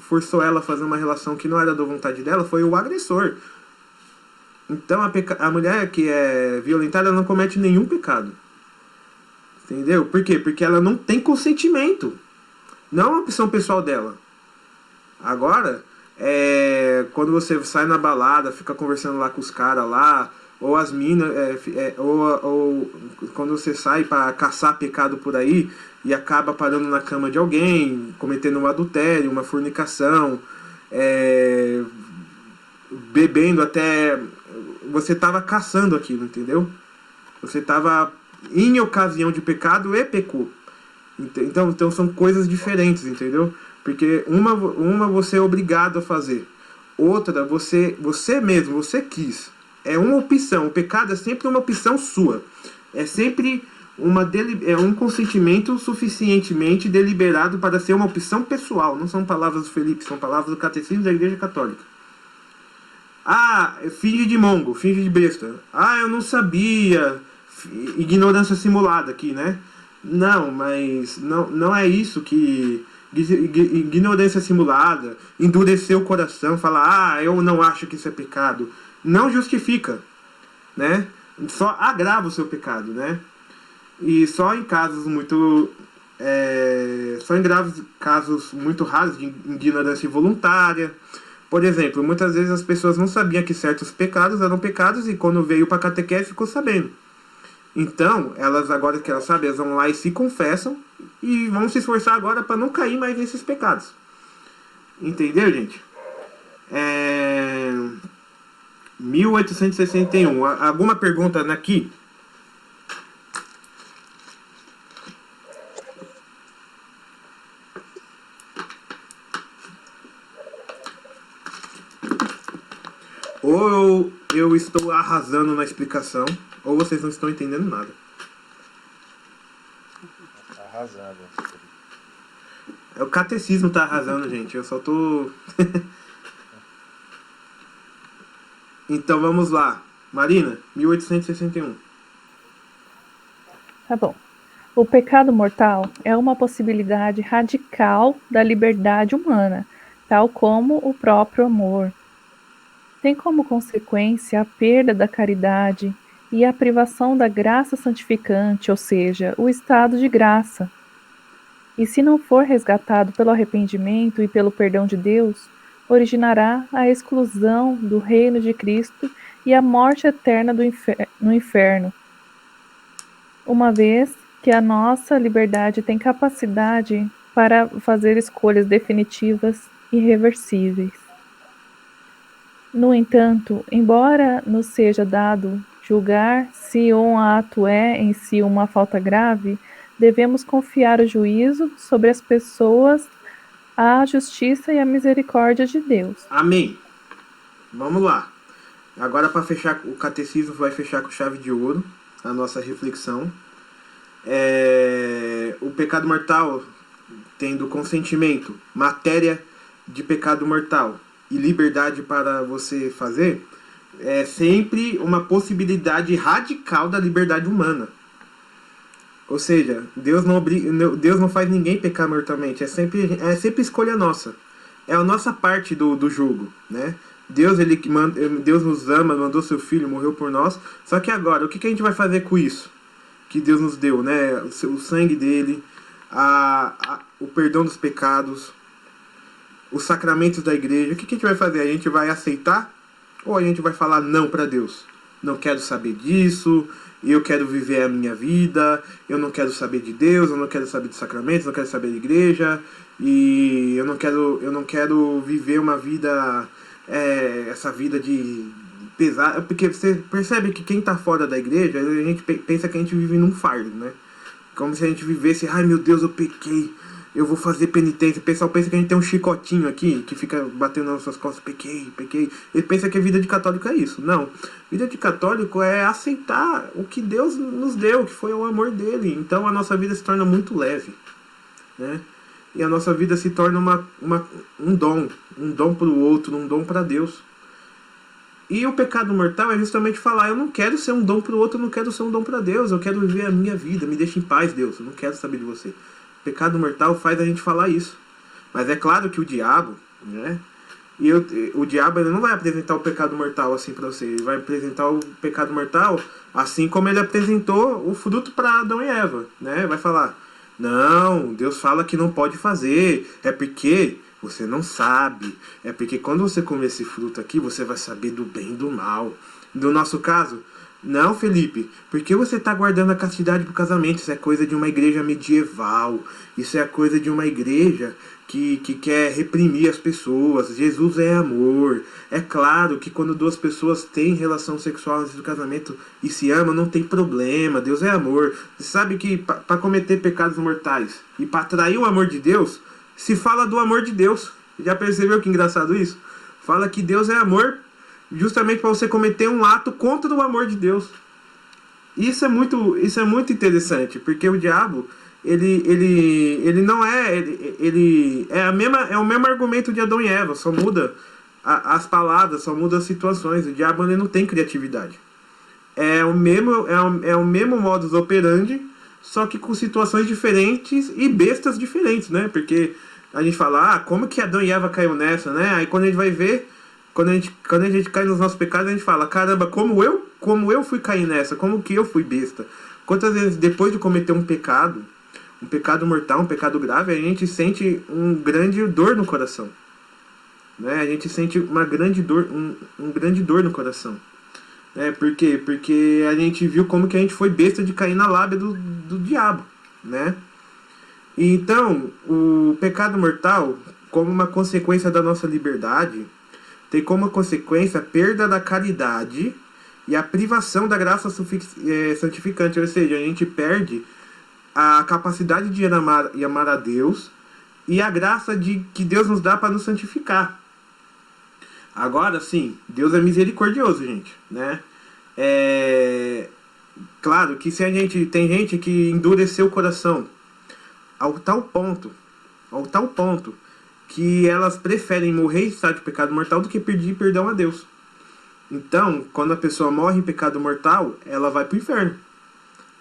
forçou ela a fazer uma relação que não era da vontade dela foi o agressor. Então a mulher que é violentada, ela não comete nenhum pecado. Entendeu? Por quê? Porque ela não tem consentimento. Não é uma opção pessoal dela. Agora, quando você sai na balada, fica conversando lá com os caras lá, ou as minas, ou quando você sai para caçar pecado por aí e acaba parando na cama de alguém, cometendo um adultério, uma fornicação, bebendo até... Você estava caçando aquilo, entendeu? Você estava em ocasião de pecado e pecou. Então são coisas diferentes, entendeu? Porque uma você é obrigado a fazer. Outra, você mesmo, você quis. É uma opção. O pecado é sempre uma opção sua. É sempre um consentimento suficientemente deliberado para ser uma opção pessoal. Não são palavras do Felipe, são palavras do Catecismo da Igreja Católica. Finge de mongo, finge de besta. Eu não sabia. Ignorância simulada aqui, né? Não, mas não é isso que... Ignorância simulada, endurecer o coração, falar, eu não acho que isso é pecado. Não justifica, né? Só agrava o seu pecado, né? E só em casos muito... só em graves casos muito raros de ignorância involuntária. Por exemplo, muitas vezes as pessoas não sabiam que certos pecados eram pecados e quando veio para a catequese ficou sabendo. Então, agora que elas sabem, elas vão lá e se confessam e vão se esforçar agora para não cair mais nesses pecados. Entendeu, gente? 1861. Alguma pergunta aqui? Ou eu estou arrasando na explicação, ou vocês não estão entendendo nada. Tá arrasando. O catecismo tá arrasando, gente. Eu só tô... Então vamos lá. Marina, 1861. Tá bom. O pecado mortal é uma possibilidade radical da liberdade humana, tal como o próprio amor. Tem como consequência a perda da caridade e a privação da graça santificante, ou seja, o estado de graça. E se não for resgatado pelo arrependimento e pelo perdão de Deus, originará a exclusão do reino de Cristo e a morte eterna no inferno, uma vez que a nossa liberdade tem capacidade para fazer escolhas definitivas e irreversíveis. No entanto, embora nos seja dado julgar se um ato é em si uma falta grave, devemos confiar o juízo sobre as pessoas à justiça e à misericórdia de Deus. Amém. Vamos lá. Agora, para fechar, o catecismo vai fechar com chave de ouro a nossa reflexão. O pecado mortal, tendo consentimento, matéria de pecado mortal e liberdade para você fazer, é sempre uma possibilidade radical da liberdade humana. Ou seja, Deus não faz ninguém pecar mortalmente, é sempre escolha nossa. É a nossa parte do jogo, né? Deus nos ama, mandou seu filho, morreu por nós. Só que agora, o que a gente vai fazer com isso que Deus nos deu, né? O sangue dele, o perdão dos pecados, os sacramentos da igreja. O que a gente vai fazer? A gente vai aceitar ou a gente vai falar não para Deus? Não quero saber disso, eu quero viver a minha vida, eu não quero saber de Deus, eu não quero saber de sacramentos, eu não quero saber de igreja, e eu não quero viver uma vida, essa vida de pesar, porque você percebe que quem está fora da igreja, a gente pensa que a gente vive num fardo, né? Como se a gente vivesse, ai meu Deus, eu pequei, eu vou fazer penitência. O pessoal pensa que a gente tem um chicotinho aqui, que fica batendo nas suas costas, pequei. Ele pensa que a vida de católico é isso. Não. Vida de católico é aceitar o que Deus nos deu, que foi o amor dele. Então a nossa vida se torna muito leve, né? E a nossa vida se torna um dom para o outro, um dom para Deus. E o pecado mortal é justamente falar, eu não quero ser um dom para o outro, eu não quero ser um dom para Deus, eu quero viver a minha vida, me deixa em paz, Deus, eu não quero saber de você. Pecado mortal faz a gente falar isso. Mas é claro que o diabo, né? O diabo ele não vai apresentar o pecado mortal assim para você. Ele vai apresentar o pecado mortal assim como ele apresentou o fruto para Adão e Eva, né? Vai falar, não, Deus fala que não pode fazer. É porque você não sabe. É porque quando você comer esse fruto aqui, você vai saber do bem e do mal. No nosso caso, não, Felipe, porque você está guardando a castidade para o casamento? Isso é coisa de uma igreja medieval. Isso é coisa de uma igreja que quer reprimir as pessoas. Jesus é amor. É claro que quando duas pessoas têm relação sexual antes do casamento e se amam, não tem problema. Deus é amor. Você sabe que para cometer pecados mortais e para atrair o amor de Deus, se fala do amor de Deus. Já percebeu que engraçado isso? Fala que Deus é amor justamente para você cometer um ato contra o amor de Deus. Isso é muito interessante, porque o diabo, ele não é, ele é o mesmo argumento de Adão e Eva, só muda as palavras, só muda as situações. O diabo ele não tem criatividade. É o mesmo modus operandi, só que com situações diferentes e bestas diferentes, né? Porque a gente fala, como que Adão e Eva caiu nessa, né? Aí quando a gente vai ver, quando a gente cai nos nossos pecados, a gente fala, caramba, como eu fui cair nessa, como que eu fui besta. Quantas vezes depois de cometer um pecado mortal, um pecado grave, a gente sente um grande dor no coração, né? A gente sente uma grande dor, um grande dor no coração, né? Por quê? Porque a gente viu como que a gente foi besta de cair na lábia do diabo, né? E então, o pecado mortal, como uma consequência da nossa liberdade, tem como consequência a perda da caridade e a privação da graça santificante. Ou seja, a gente perde a capacidade de amar a Deus e a graça que Deus nos dá para nos santificar. Agora, sim, Deus é misericordioso, gente, né? Claro que tem gente que endureceu o coração ao tal ponto que elas preferem morrer em estado de pecado mortal do que pedir perdão a Deus. Então, quando a pessoa morre em pecado mortal, ela vai para o inferno.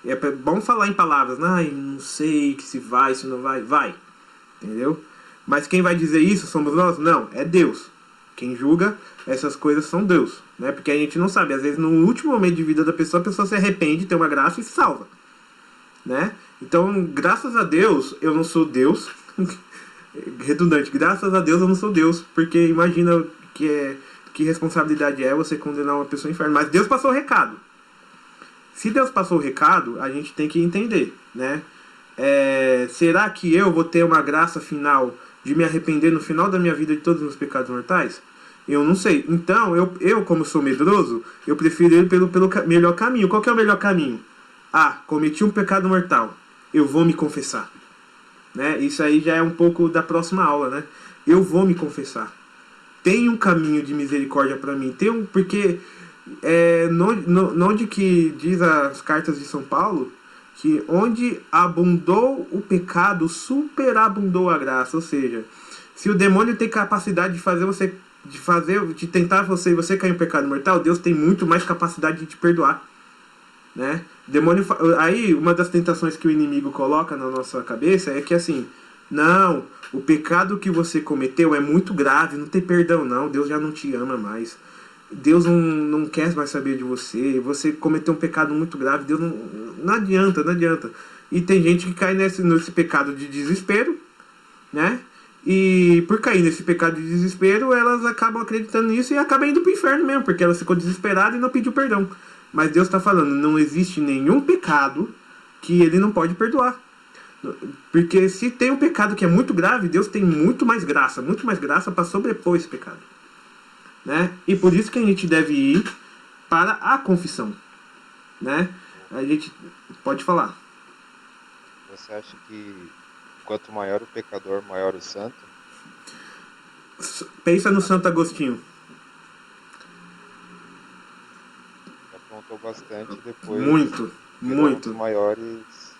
É bom falar em palavras, não sei se vai, se não vai, entendeu? Mas quem vai dizer isso somos nós? Não, é Deus. Quem julga essas coisas são Deus, né? Porque a gente não sabe, às vezes no último momento de vida da pessoa, a pessoa se arrepende, tem uma graça e se salva, né? Então, graças a Deus, eu não sou Deus, redundante. Graças a Deus eu não sou Deus, porque imagina que responsabilidade é você condenar uma pessoa ao inferno. Mas Deus passou o recado. Se Deus passou o recado, a gente tem que entender, né? Será que eu vou ter uma graça final de me arrepender no final da minha vida de todos os meus pecados mortais? Eu não sei. Então, eu como sou medroso, eu prefiro ir pelo melhor caminho. Qual que é o melhor caminho? Cometi um pecado mortal. Eu vou me confessar. Né? Isso aí já é um pouco da próxima aula, né? Eu vou me confessar. Tem um caminho de misericórdia para mim. Porque onde que diz as cartas de São Paulo que onde abundou o pecado, superabundou a graça. Ou seja, se o demônio tem capacidade de tentar você cair em pecado mortal, Deus tem muito mais capacidade de te perdoar, né? Demônio, aí uma das tentações que o inimigo coloca na nossa cabeça é que assim, não, o pecado que você cometeu é muito grave, não tem perdão não, Deus já não te ama mais, Deus não quer mais saber de você cometeu um pecado muito grave, Deus não adianta. E tem gente que cai nesse pecado de desespero, né? E por cair nesse pecado de desespero, elas acabam acreditando nisso e acabam indo pro inferno mesmo, porque ela ficou desesperada e não pediu perdão. Mas Deus está falando, não existe nenhum pecado que ele não pode perdoar. Porque se tem um pecado que é muito grave, Deus tem muito mais graça para sobrepor esse pecado. Né? E por isso que a gente deve ir para a confissão. Né? A gente pode falar. Você acha que quanto maior o pecador, maior o santo? Pensa no Santo Agostinho. Aprontou bastante depois. Muito. Um dos maiores.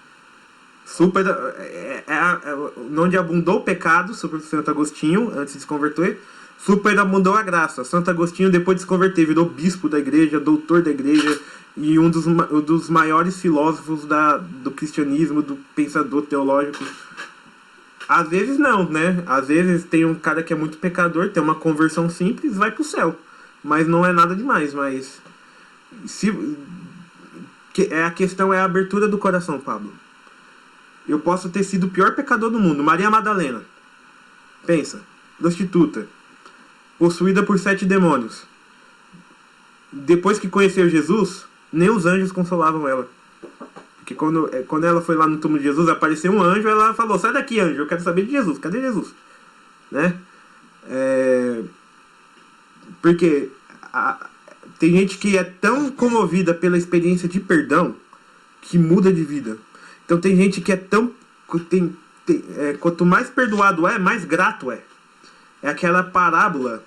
Onde abundou o pecado, sobre o Santo Agostinho, antes de se converter, superabundou a graça. Santo Agostinho, depois de se converter, virou bispo da igreja, doutor da igreja e um dos maiores filósofos do cristianismo, do pensador teológico. Às vezes não, né? Às vezes tem um cara que é muito pecador, tem uma conversão simples, vai pro céu. Mas não é nada demais, mas... a questão é a abertura do coração, Pablo. Eu posso ter sido o pior pecador do mundo. Maria Madalena. Pensa. Prostituta. Possuída por 7 demônios. Depois que conheceu Jesus, nem os anjos consolavam ela. Porque quando ela foi lá no túmulo de Jesus, apareceu um anjo, ela falou, sai daqui, anjo, eu quero saber de Jesus. Cadê Jesus? Né? Porque tem gente que é tão comovida pela experiência de perdão que muda de vida. Então tem gente que é tão... quanto mais perdoado é, mais grato é. É aquela parábola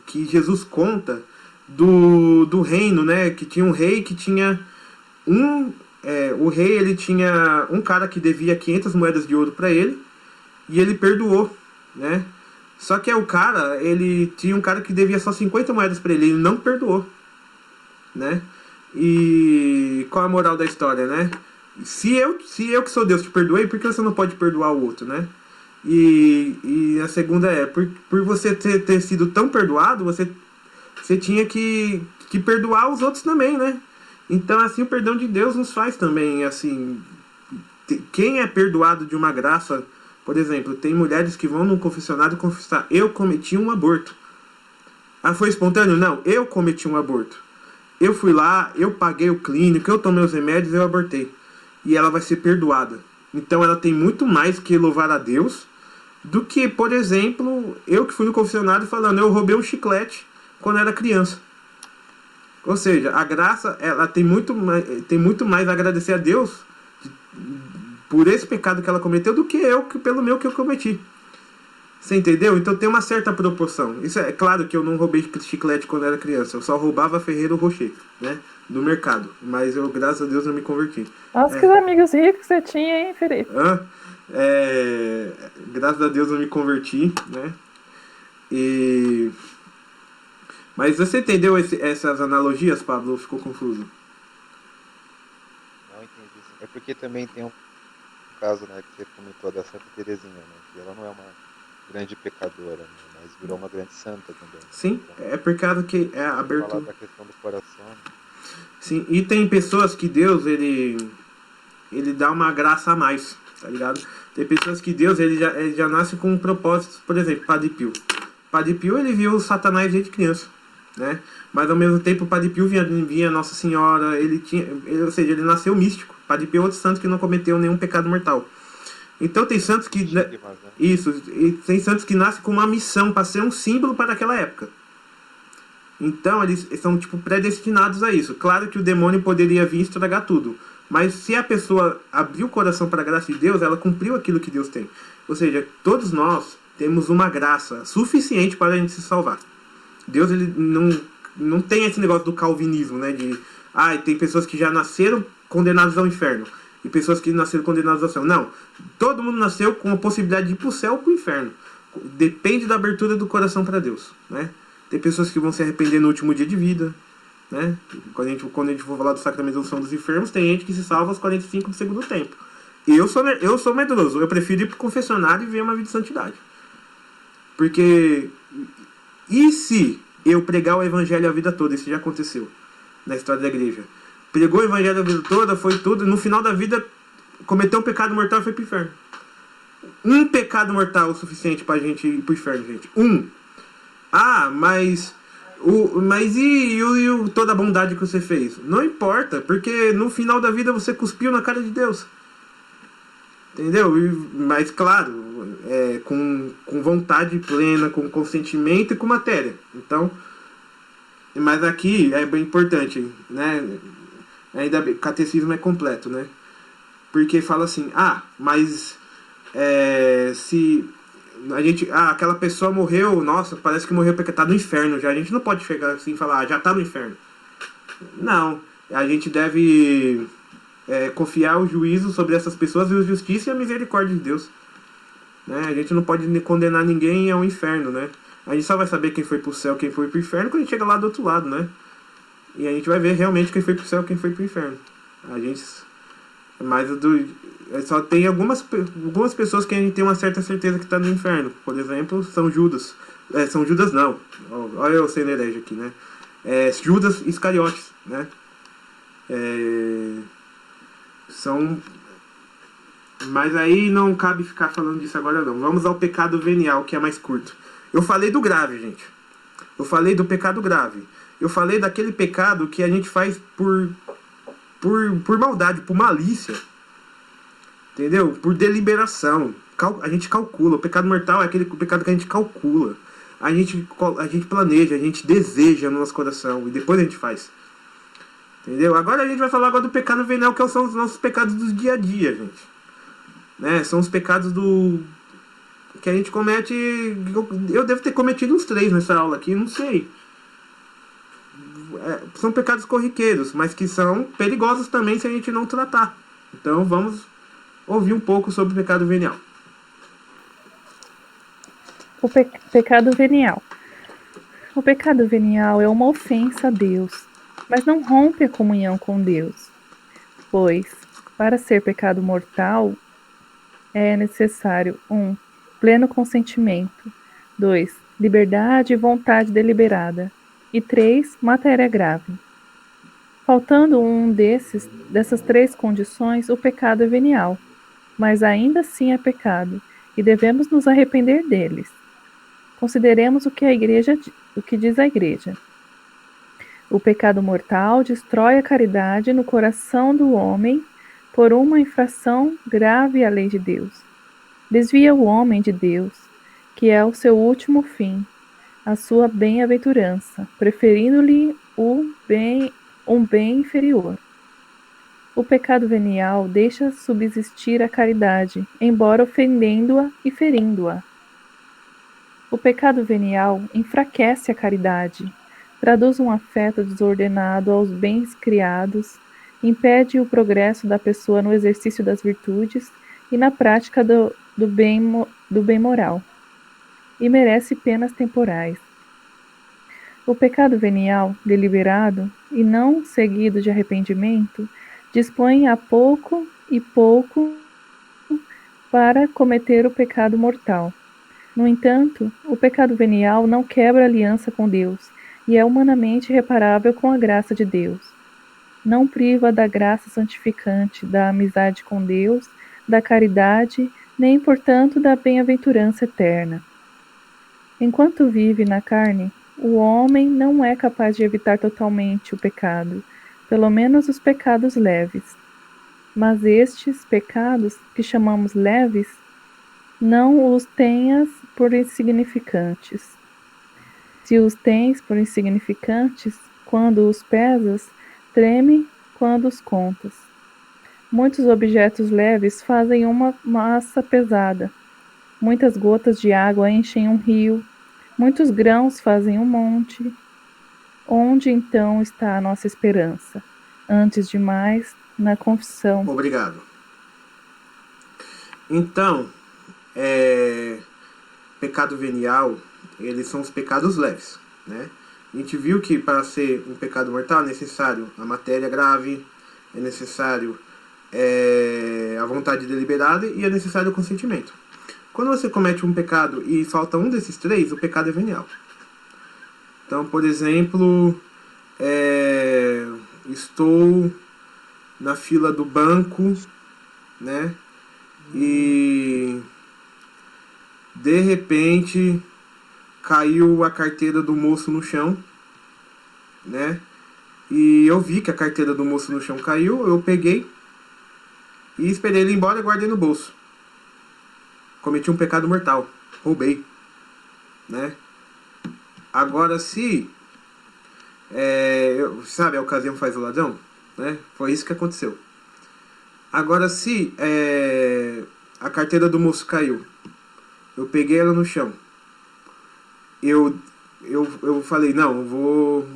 que Jesus conta do reino, né? Que tinha um rei que tinha o rei, ele tinha um cara que devia 500 moedas de ouro para ele e ele perdoou, né? Só que o cara, ele tinha um cara que devia só 50 moedas para ele não perdoou, né? E qual é a moral da história, né? Se eu que sou Deus te perdoei, por que você não pode perdoar o outro, né? E a segunda por você ter sido tão perdoado, você tinha que perdoar os outros também, né? Então, assim, o perdão de Deus nos faz também, assim... Quem é perdoado de uma graça... Por exemplo, tem mulheres que vão no confessionário confessar, eu cometi um aborto. Foi espontâneo? Não, eu cometi um aborto. Eu fui lá, eu paguei o clínico, eu tomei os remédios, eu abortei. E ela vai ser perdoada. Então ela tem muito mais que louvar a Deus do que, por exemplo, eu que fui no confessionário falando, eu roubei um chiclete quando era criança. Ou seja, a graça, ela tem muito mais a agradecer a Deus por esse pecado que ela cometeu do que pelo meu que eu cometi. Você entendeu? Então tem uma certa proporção. Isso é claro que eu não roubei chiclete quando era criança. Eu só roubava Ferrero Rocher, né? Do mercado. Mas eu, graças a Deus, não me converti. Nossa, que amigos ricos você tinha, hein, Felipe? Graças a Deus eu me converti, né? Mas você entendeu essas analogias, Pablo? Ou ficou confuso? Não entendi. É porque também tem um caso, né, que você comentou da Santa Teresinha, né? Que ela não é uma grande pecadora, né, mas virou uma grande santa também. Sim, então, é por causa que é a abertura. Falar da questão do coração. Né? Sim, e tem pessoas que Deus, ele dá uma graça a mais. tá ligado? Tem pessoas que Deus, ele já nasce com um propósito. Por exemplo, Padre Pio. Padre Pio, ele viu Satanás desde criança, né? Mas ao mesmo tempo, o Padre Pio via Nossa Senhora, ou seja, ele nasceu místico. Padre Pio é outro santo que não cometeu nenhum pecado mortal. Então tem santos que... Isso, e tem santos que nascem com uma missão para ser um símbolo para aquela época. Então eles são tipo predestinados a isso. Claro que o demônio poderia vir e estragar tudo. Mas se a pessoa abriu o coração para a graça de Deus, ela cumpriu aquilo que Deus tem. Ou seja, todos nós temos uma graça suficiente para a gente se salvar. Deus, ele não tem esse negócio do calvinismo, né? Tem pessoas que já nasceram condenadas ao inferno. E pessoas que nasceram condenadas ao céu. Não. Todo mundo nasceu com a possibilidade de ir para o céu ou para o inferno. Depende da abertura do coração para Deus, né? Tem pessoas que vão se arrepender no último dia de vida, né? Quando a gente for falar do sacramento da unção dos enfermos, tem gente que se salva aos 45 do segundo tempo. Eu sou medroso. Eu prefiro ir pro confessionário e ver uma vida de santidade. Porque... E se eu pregar o evangelho a vida toda? Isso já aconteceu na história da igreja. Pregou o evangelho a vida toda, foi tudo. No final da vida, cometeu um pecado mortal e foi pro inferno. Um pecado mortal o suficiente pra gente ir pro inferno, gente. Mas toda a bondade que você fez? Não importa, porque no final da vida você cuspiu na cara de Deus. Entendeu? Mas claro, com vontade plena, com consentimento e com matéria. Então, mas aqui é bem importante, né? Ainda bem, o catecismo é completo, né? Porque fala assim, se a gente, aquela pessoa morreu, nossa, parece que morreu porque tá no inferno já. A gente não pode chegar assim e falar, já tá no inferno. Não, a gente deve confiar o juízo sobre essas pessoas e a justiça e a misericórdia de Deus, né? A gente não pode condenar ninguém ao inferno, né? A gente só vai saber quem foi pro céu, quem foi pro inferno quando a gente chega lá do outro lado, né? E a gente vai ver realmente quem foi pro céu, quem foi pro inferno. Só tem algumas pessoas que a gente tem uma certa certeza que tá no inferno. Por exemplo, São Judas. São Judas não. Olha eu sendo herege aqui, né? Judas Iscariotes, né? Mas aí não cabe ficar falando disso agora não. Vamos ao pecado venial, que é mais curto. Eu falei do grave, gente. Eu falei do pecado grave. Eu falei daquele pecado que a gente faz por maldade, por malícia. Entendeu? Por deliberação. A gente calcula. O pecado mortal é aquele pecado que a gente calcula. A gente planeja, a gente deseja no nosso coração. E depois a gente faz. Entendeu? Agora a gente vai falar agora do pecado venial, que são os nossos pecados do dia a dia, gente. Né? São os pecados que a gente comete. Eu devo ter cometido uns 3 nessa aula aqui, não sei. São pecados corriqueiros, mas que são perigosos também se a gente não tratar. Então vamos ouvir um pouco sobre o pecado venial. O pecado venial. O pecado venial é uma ofensa a Deus, mas não rompe a comunhão com Deus, pois, para ser pecado mortal, é necessário 1. Pleno consentimento, 2. Liberdade e vontade deliberada, e 3. Matéria grave. Faltando dessas 3 condições, o pecado é venial, mas ainda assim é pecado, e devemos nos arrepender deles. Consideremos o que diz a Igreja. O pecado mortal destrói a caridade no coração do homem por uma infração grave à lei de Deus. Desvia o homem de Deus, que é o seu último fim, a sua bem-aventurança, preferindo-lhe um bem inferior. O pecado venial deixa subsistir a caridade, embora ofendendo-a e ferindo-a. O pecado venial enfraquece a caridade, traduz um afeto desordenado aos bens criados, impede o progresso da pessoa no exercício das virtudes e na prática do bem moral, e merece penas temporais. O pecado venial, deliberado e não seguido de arrependimento, dispõe a pouco e pouco para cometer o pecado mortal. No entanto, o pecado venial não quebra aliança com Deus e é humanamente reparável com a graça de Deus. Não priva da graça santificante, da amizade com Deus, da caridade, nem, portanto, da bem-aventurança eterna. Enquanto vive na carne, o homem não é capaz de evitar totalmente o pecado, pelo menos os pecados leves. Mas estes pecados, que chamamos leves, não os tenhas por insignificantes. Se os tens por insignificantes, quando os pesas, treme quando os contas. Muitos objetos leves fazem uma massa pesada. Muitas gotas de água enchem um rio. Muitos grãos fazem um monte. Onde então está a nossa esperança? Antes de mais, na confissão. Obrigado. Então, pecado venial, eles são os pecados leves, né? A gente viu que para ser um pecado mortal é necessário a matéria grave, é necessário a vontade deliberada e é necessário o consentimento. Quando você comete um pecado e falta um desses três, o pecado é venial. Então, por exemplo, estou na fila do banco, né? E de repente caiu a carteira do moço no chão, né? E eu vi que a carteira do moço no chão caiu, eu peguei e esperei ele ir embora e guardei no bolso. Cometi um pecado mortal, roubei, né? Agora, se sabe, a ocasião faz o ladrão, né? Foi isso que aconteceu. Agora, se a carteira do moço caiu, eu peguei ela no chão, eu falei, não, eu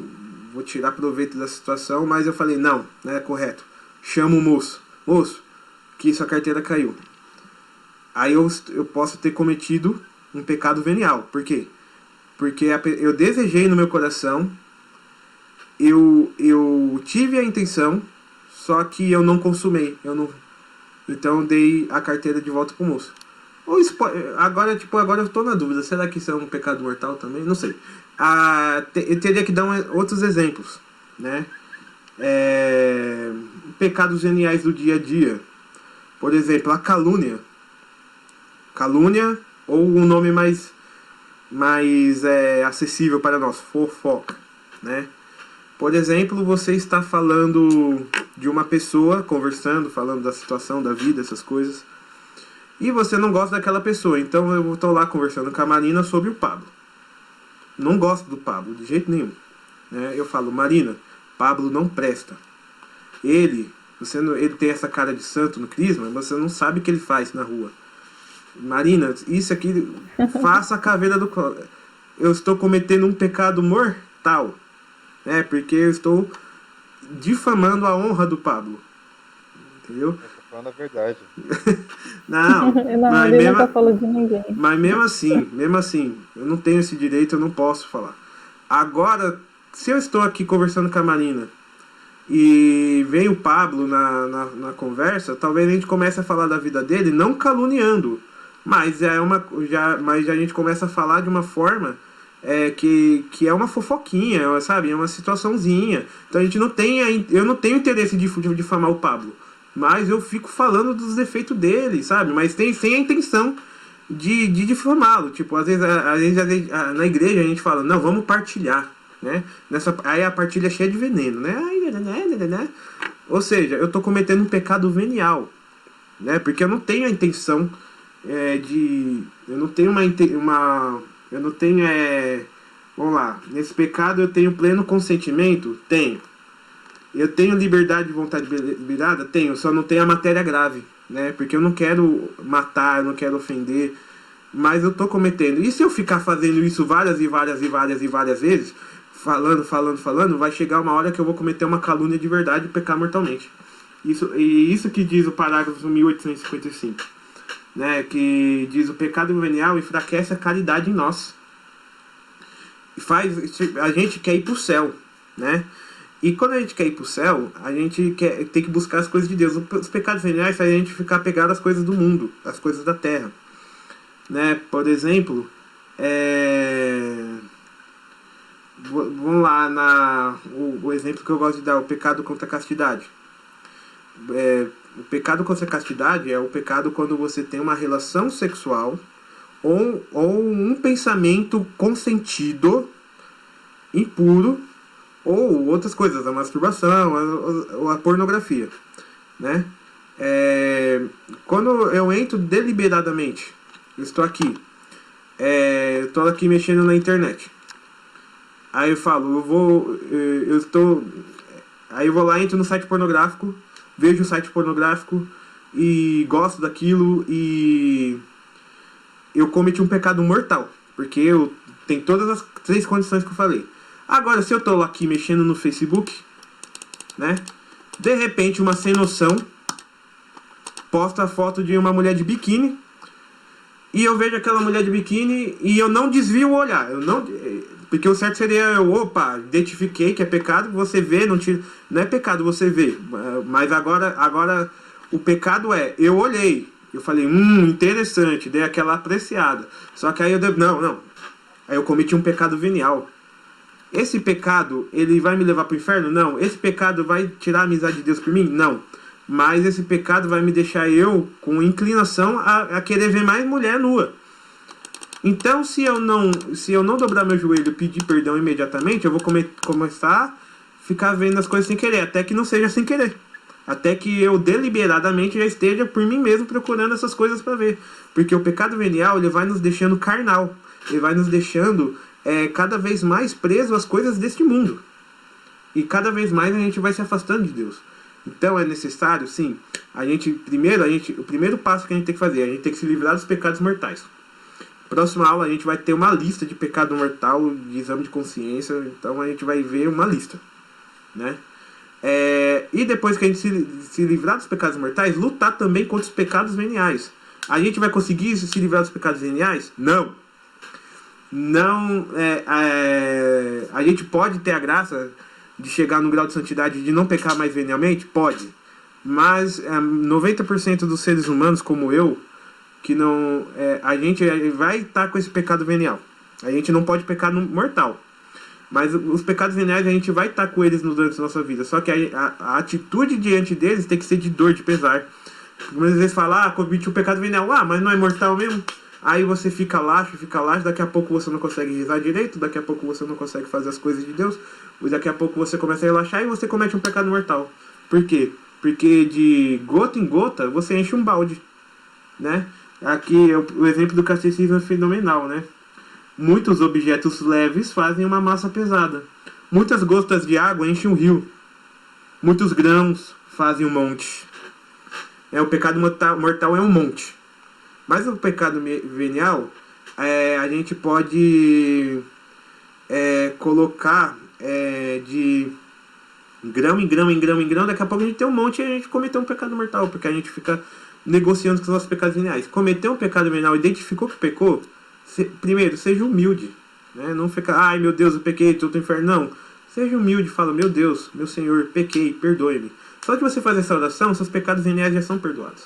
vou tirar proveito da situação, mas eu falei, não é correto. Chama o moço. Moço, que sua carteira caiu. Aí eu posso ter cometido um pecado venial. Por quê? Porque eu desejei no meu coração, eu tive a intenção, só que eu não consumei. Então eu dei a carteira de volta pro moço. Agora eu tô na dúvida. Será que isso é um pecado mortal também? Não sei. Eu teria que dar outros exemplos, né? Pecados geniais do dia a dia. Por exemplo, a calúnia. Calúnia, ou um nome mais acessível para nós, fofoca, né? Por exemplo, você está falando de uma pessoa, conversando, falando da situação, da vida, essas coisas, e você não gosta daquela pessoa. Então eu estou lá conversando com a Marina sobre o Pablo. Não gosto do Pablo, de jeito nenhum, né? Eu falo, Marina, Pablo não presta. Ele tem essa cara de santo no crisma, você não sabe o que ele faz na rua. Marina, isso aqui, faça a caveira do... Eu estou cometendo um pecado mortal, né? Porque eu estou difamando a honra do Pablo. Entendeu? Eu tô falando a verdade. Não, mas ele nunca falou de ninguém. Mas mesmo assim, eu não tenho esse direito, eu não posso falar. Agora, se eu estou aqui conversando com a Marina e vem o Pablo na conversa, talvez a gente comece a falar da vida dele, não caluniando, mas a gente começa a falar de uma forma que é uma fofoquinha, sabe? É uma situaçãozinha. Então eu não tenho interesse de difamar o Pablo, mas eu fico falando dos defeitos dele, sabe? Mas sem a intenção de difamá-lo. Tipo, às vezes na igreja a gente fala, não, vamos partilhar, né? Aí a partilha é cheia de veneno, né? Ou seja, eu tô cometendo um pecado venial, né? Porque eu não tenho a intenção eu não tenho eu não tenho vamos lá, nesse pecado eu tenho pleno consentimento? Tenho. Eu tenho liberdade de vontade liberada? Tenho, só não tenho a matéria grave, né? Porque eu não quero matar, eu não quero ofender, mas eu tô cometendo. E se eu ficar fazendo isso várias vezes, falando, vai chegar uma hora que eu vou cometer uma calúnia de verdade e pecar mortalmente. Isso que diz o parágrafo 1855, né? Que diz: o pecado venial enfraquece a caridade em nós. A gente quer ir pro céu, né? E quando a gente quer ir pro céu, a gente tem que buscar as coisas de Deus. Os pecados veniais fazem a gente ficar pegado às coisas do mundo, às coisas da terra, né? Por exemplo, vamos lá, o exemplo que eu gosto de dar, o pecado contra a castidade. O pecado contra a castidade é o pecado quando você tem uma relação sexual ou um pensamento consentido, impuro, ou outras coisas, a masturbação, ou a pornografia, né? Quando eu entro deliberadamente, eu estou aqui, estou aqui mexendo na internet. Aí eu falo, aí eu vou lá, entro no site pornográfico, vejo o site pornográfico e gosto daquilo e eu cometi um pecado mortal, porque eu tenho todas as 3 condições que eu falei. Agora, se eu tô aqui mexendo no Facebook, né, de repente uma sem noção posta a foto de uma mulher de biquíni e eu vejo aquela mulher de biquíni e eu não desvio o olhar, porque o certo seria opa, identifiquei que é pecado, você vê, não é pecado você vê, mas agora o pecado eu olhei, eu falei, interessante, dei aquela apreciada, só que aí aí eu cometi um pecado venial. Esse pecado, ele vai me levar para o inferno? Não. Esse pecado vai tirar a amizade de Deus por mim? Não. Mas esse pecado vai me deixar eu com inclinação a querer ver mais mulher nua. Então, se eu não dobrar meu joelho e pedir perdão imediatamente, eu vou começar a ficar vendo as coisas sem querer, até que não seja sem querer. Até que eu deliberadamente já esteja por mim mesmo procurando essas coisas para ver. Porque o pecado venial, ele vai nos deixando carnal. Ele vai nos deixando cada vez mais preso às coisas deste mundo. E cada vez mais a gente vai se afastando de Deus. Então é necessário, sim, o primeiro passo que a gente tem que fazer, a gente tem que se livrar dos pecados mortais. Próxima aula a gente vai ter uma lista de pecado mortal, de exame de consciência, então a gente vai ver uma lista, né? E depois que a gente se livrar dos pecados mortais, lutar também contra os pecados veniais. A gente vai conseguir se livrar dos pecados veniais? Não. A gente pode ter a graça de chegar no grau de santidade de não pecar mais venialmente? Pode. Mas 90% dos seres humanos, como eu, que não, a gente vai estar com esse pecado venial. A gente não pode pecar no mortal. Mas os pecados veniais a gente vai estar com eles durante a nossa vida. Só que a atitude diante deles tem que ser de dor, de pesar. Muitas vezes fala, cometi o pecado venial, mas não é mortal mesmo? Aí você fica laxo, daqui a pouco você não consegue rezar direito, daqui a pouco você não consegue fazer as coisas de Deus, daqui a pouco você começa a relaxar e você comete um pecado mortal. Por quê? Porque de gota em gota você enche um balde, né? Aqui o exemplo do catecismo é fenomenal, né? Muitos objetos leves fazem uma massa pesada. Muitas gotas de água enchem um rio. Muitos grãos fazem um monte. O pecado mortal é um monte. Mas o pecado venial, a gente pode colocar de grão em grão, daqui a pouco a gente tem um monte e a gente cometeu um pecado mortal, porque a gente fica negociando com os nossos pecados veniais. Cometeu um pecado venial, identificou que pecou, primeiro, seja humilde, né? Não fica, ai meu Deus, eu pequei, estou no inferno, não. Seja humilde, fala, meu Deus, meu Senhor, pequei, perdoe-me. Só de você fazer essa oração, seus pecados veniais já são perdoados.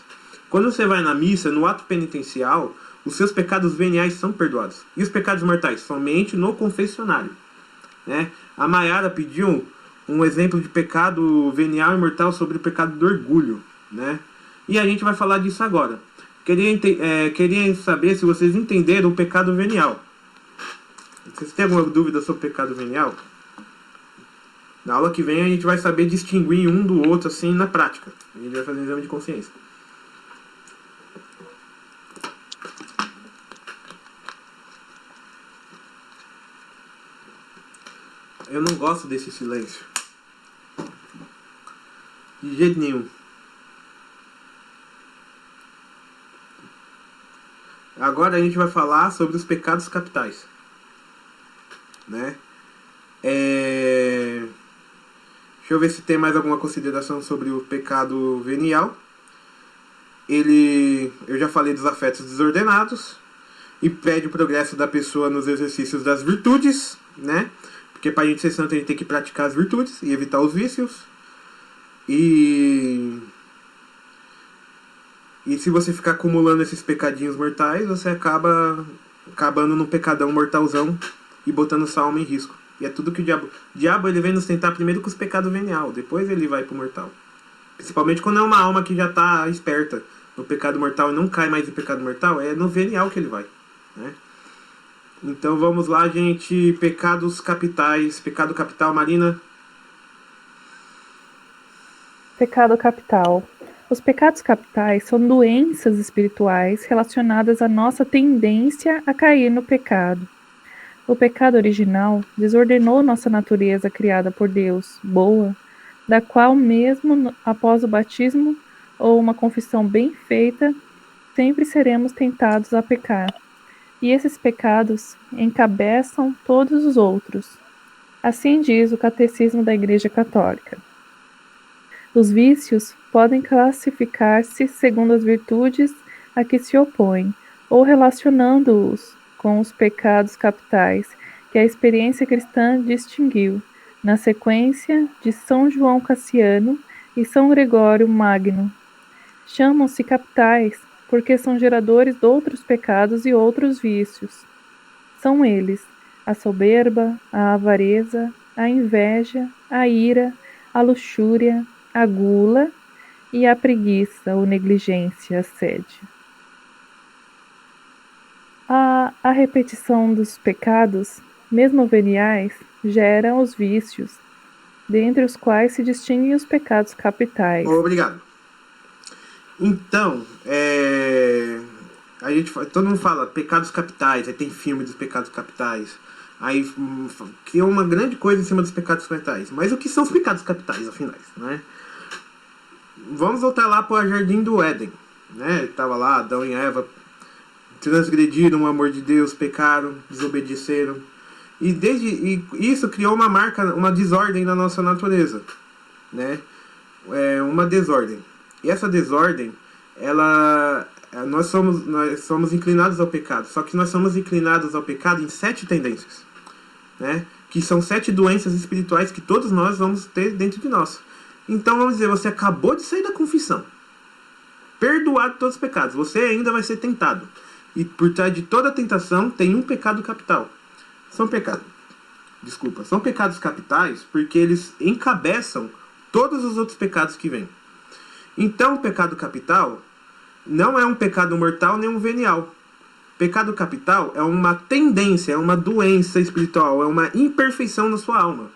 Quando você vai na missa, no ato penitencial, os seus pecados veniais são perdoados. E os pecados mortais? Somente no confessionário, né? A Maiara pediu um exemplo de pecado venial e mortal sobre o pecado do orgulho, né? E a gente vai falar disso agora. Queria saber se vocês entenderam o pecado venial. Vocês têm alguma dúvida sobre o pecado venial? Na aula que vem a gente vai saber distinguir um do outro assim na prática. A gente vai fazer um exame de consciência. Eu não gosto desse silêncio. De jeito nenhum. Agora a gente vai falar sobre os pecados capitais, né? Deixa eu ver se tem mais alguma consideração sobre o pecado venial. Eu já falei dos afetos desordenados. Impede o progresso da pessoa nos exercícios das virtudes, né? Porque para a gente ser santo a gente tem que praticar as virtudes e evitar os vícios. E se você ficar acumulando esses pecadinhos mortais, você acaba acabando num pecadão mortalzão e botando sua alma em risco. E é tudo que o diabo ele vem nos tentar primeiro com os pecados venial, depois ele vai pro mortal. Principalmente quando é uma alma que já está esperta no pecado mortal e não cai mais em pecado mortal, é no venial que ele vai, né? Então vamos lá, gente. Pecados capitais. Pecado capital, Marina. Pecado capital. Os pecados capitais são doenças espirituais relacionadas à nossa tendência a cair no pecado. O pecado original desordenou nossa natureza criada por Deus, boa, da qual mesmo após o batismo ou uma confissão bem feita, sempre seremos tentados a pecar. E esses pecados encabeçam todos os outros. Assim diz o Catecismo da Igreja Católica. Os vícios podem classificar-se segundo as virtudes a que se opõem, ou relacionando-os com os pecados capitais que a experiência cristã distinguiu, na sequência de São João Cassiano e São Gregório Magno. Chamam-se capitais porque são geradores de outros pecados e outros vícios. São eles a soberba, a avareza, a inveja, a ira, a luxúria, a gula e a preguiça ou negligência, assédio. A repetição dos pecados, mesmo veniais, gera os vícios, dentre os quais se distinguem os pecados capitais. Obrigado. Então, todo mundo fala pecados capitais, aí tem filme dos pecados capitais, aí cria uma grande coisa em cima dos pecados capitais. Mas o que são os pecados capitais, afinal, né? Vamos voltar lá para o Jardim do Éden, né? Estava lá, Adão e Eva transgrediram o amor de Deus, pecaram, desobedeceram. E isso criou uma marca, uma desordem na nossa natureza, né? Uma desordem. E essa desordem, nós somos inclinados ao pecado. Só que nós somos inclinados ao pecado em 7 tendências, né? Que são 7 doenças espirituais que todos nós vamos ter dentro de nós. Então vamos dizer, você acabou de sair da confissão, perdoado todos os pecados, você ainda vai ser tentado. E por trás de toda tentação tem um pecado capital. São pecados capitais porque eles encabeçam todos os outros pecados que vêm. Então o pecado capital não é um pecado mortal nem um venial. Pecado capital é uma tendência, é uma doença espiritual, é uma imperfeição na sua alma.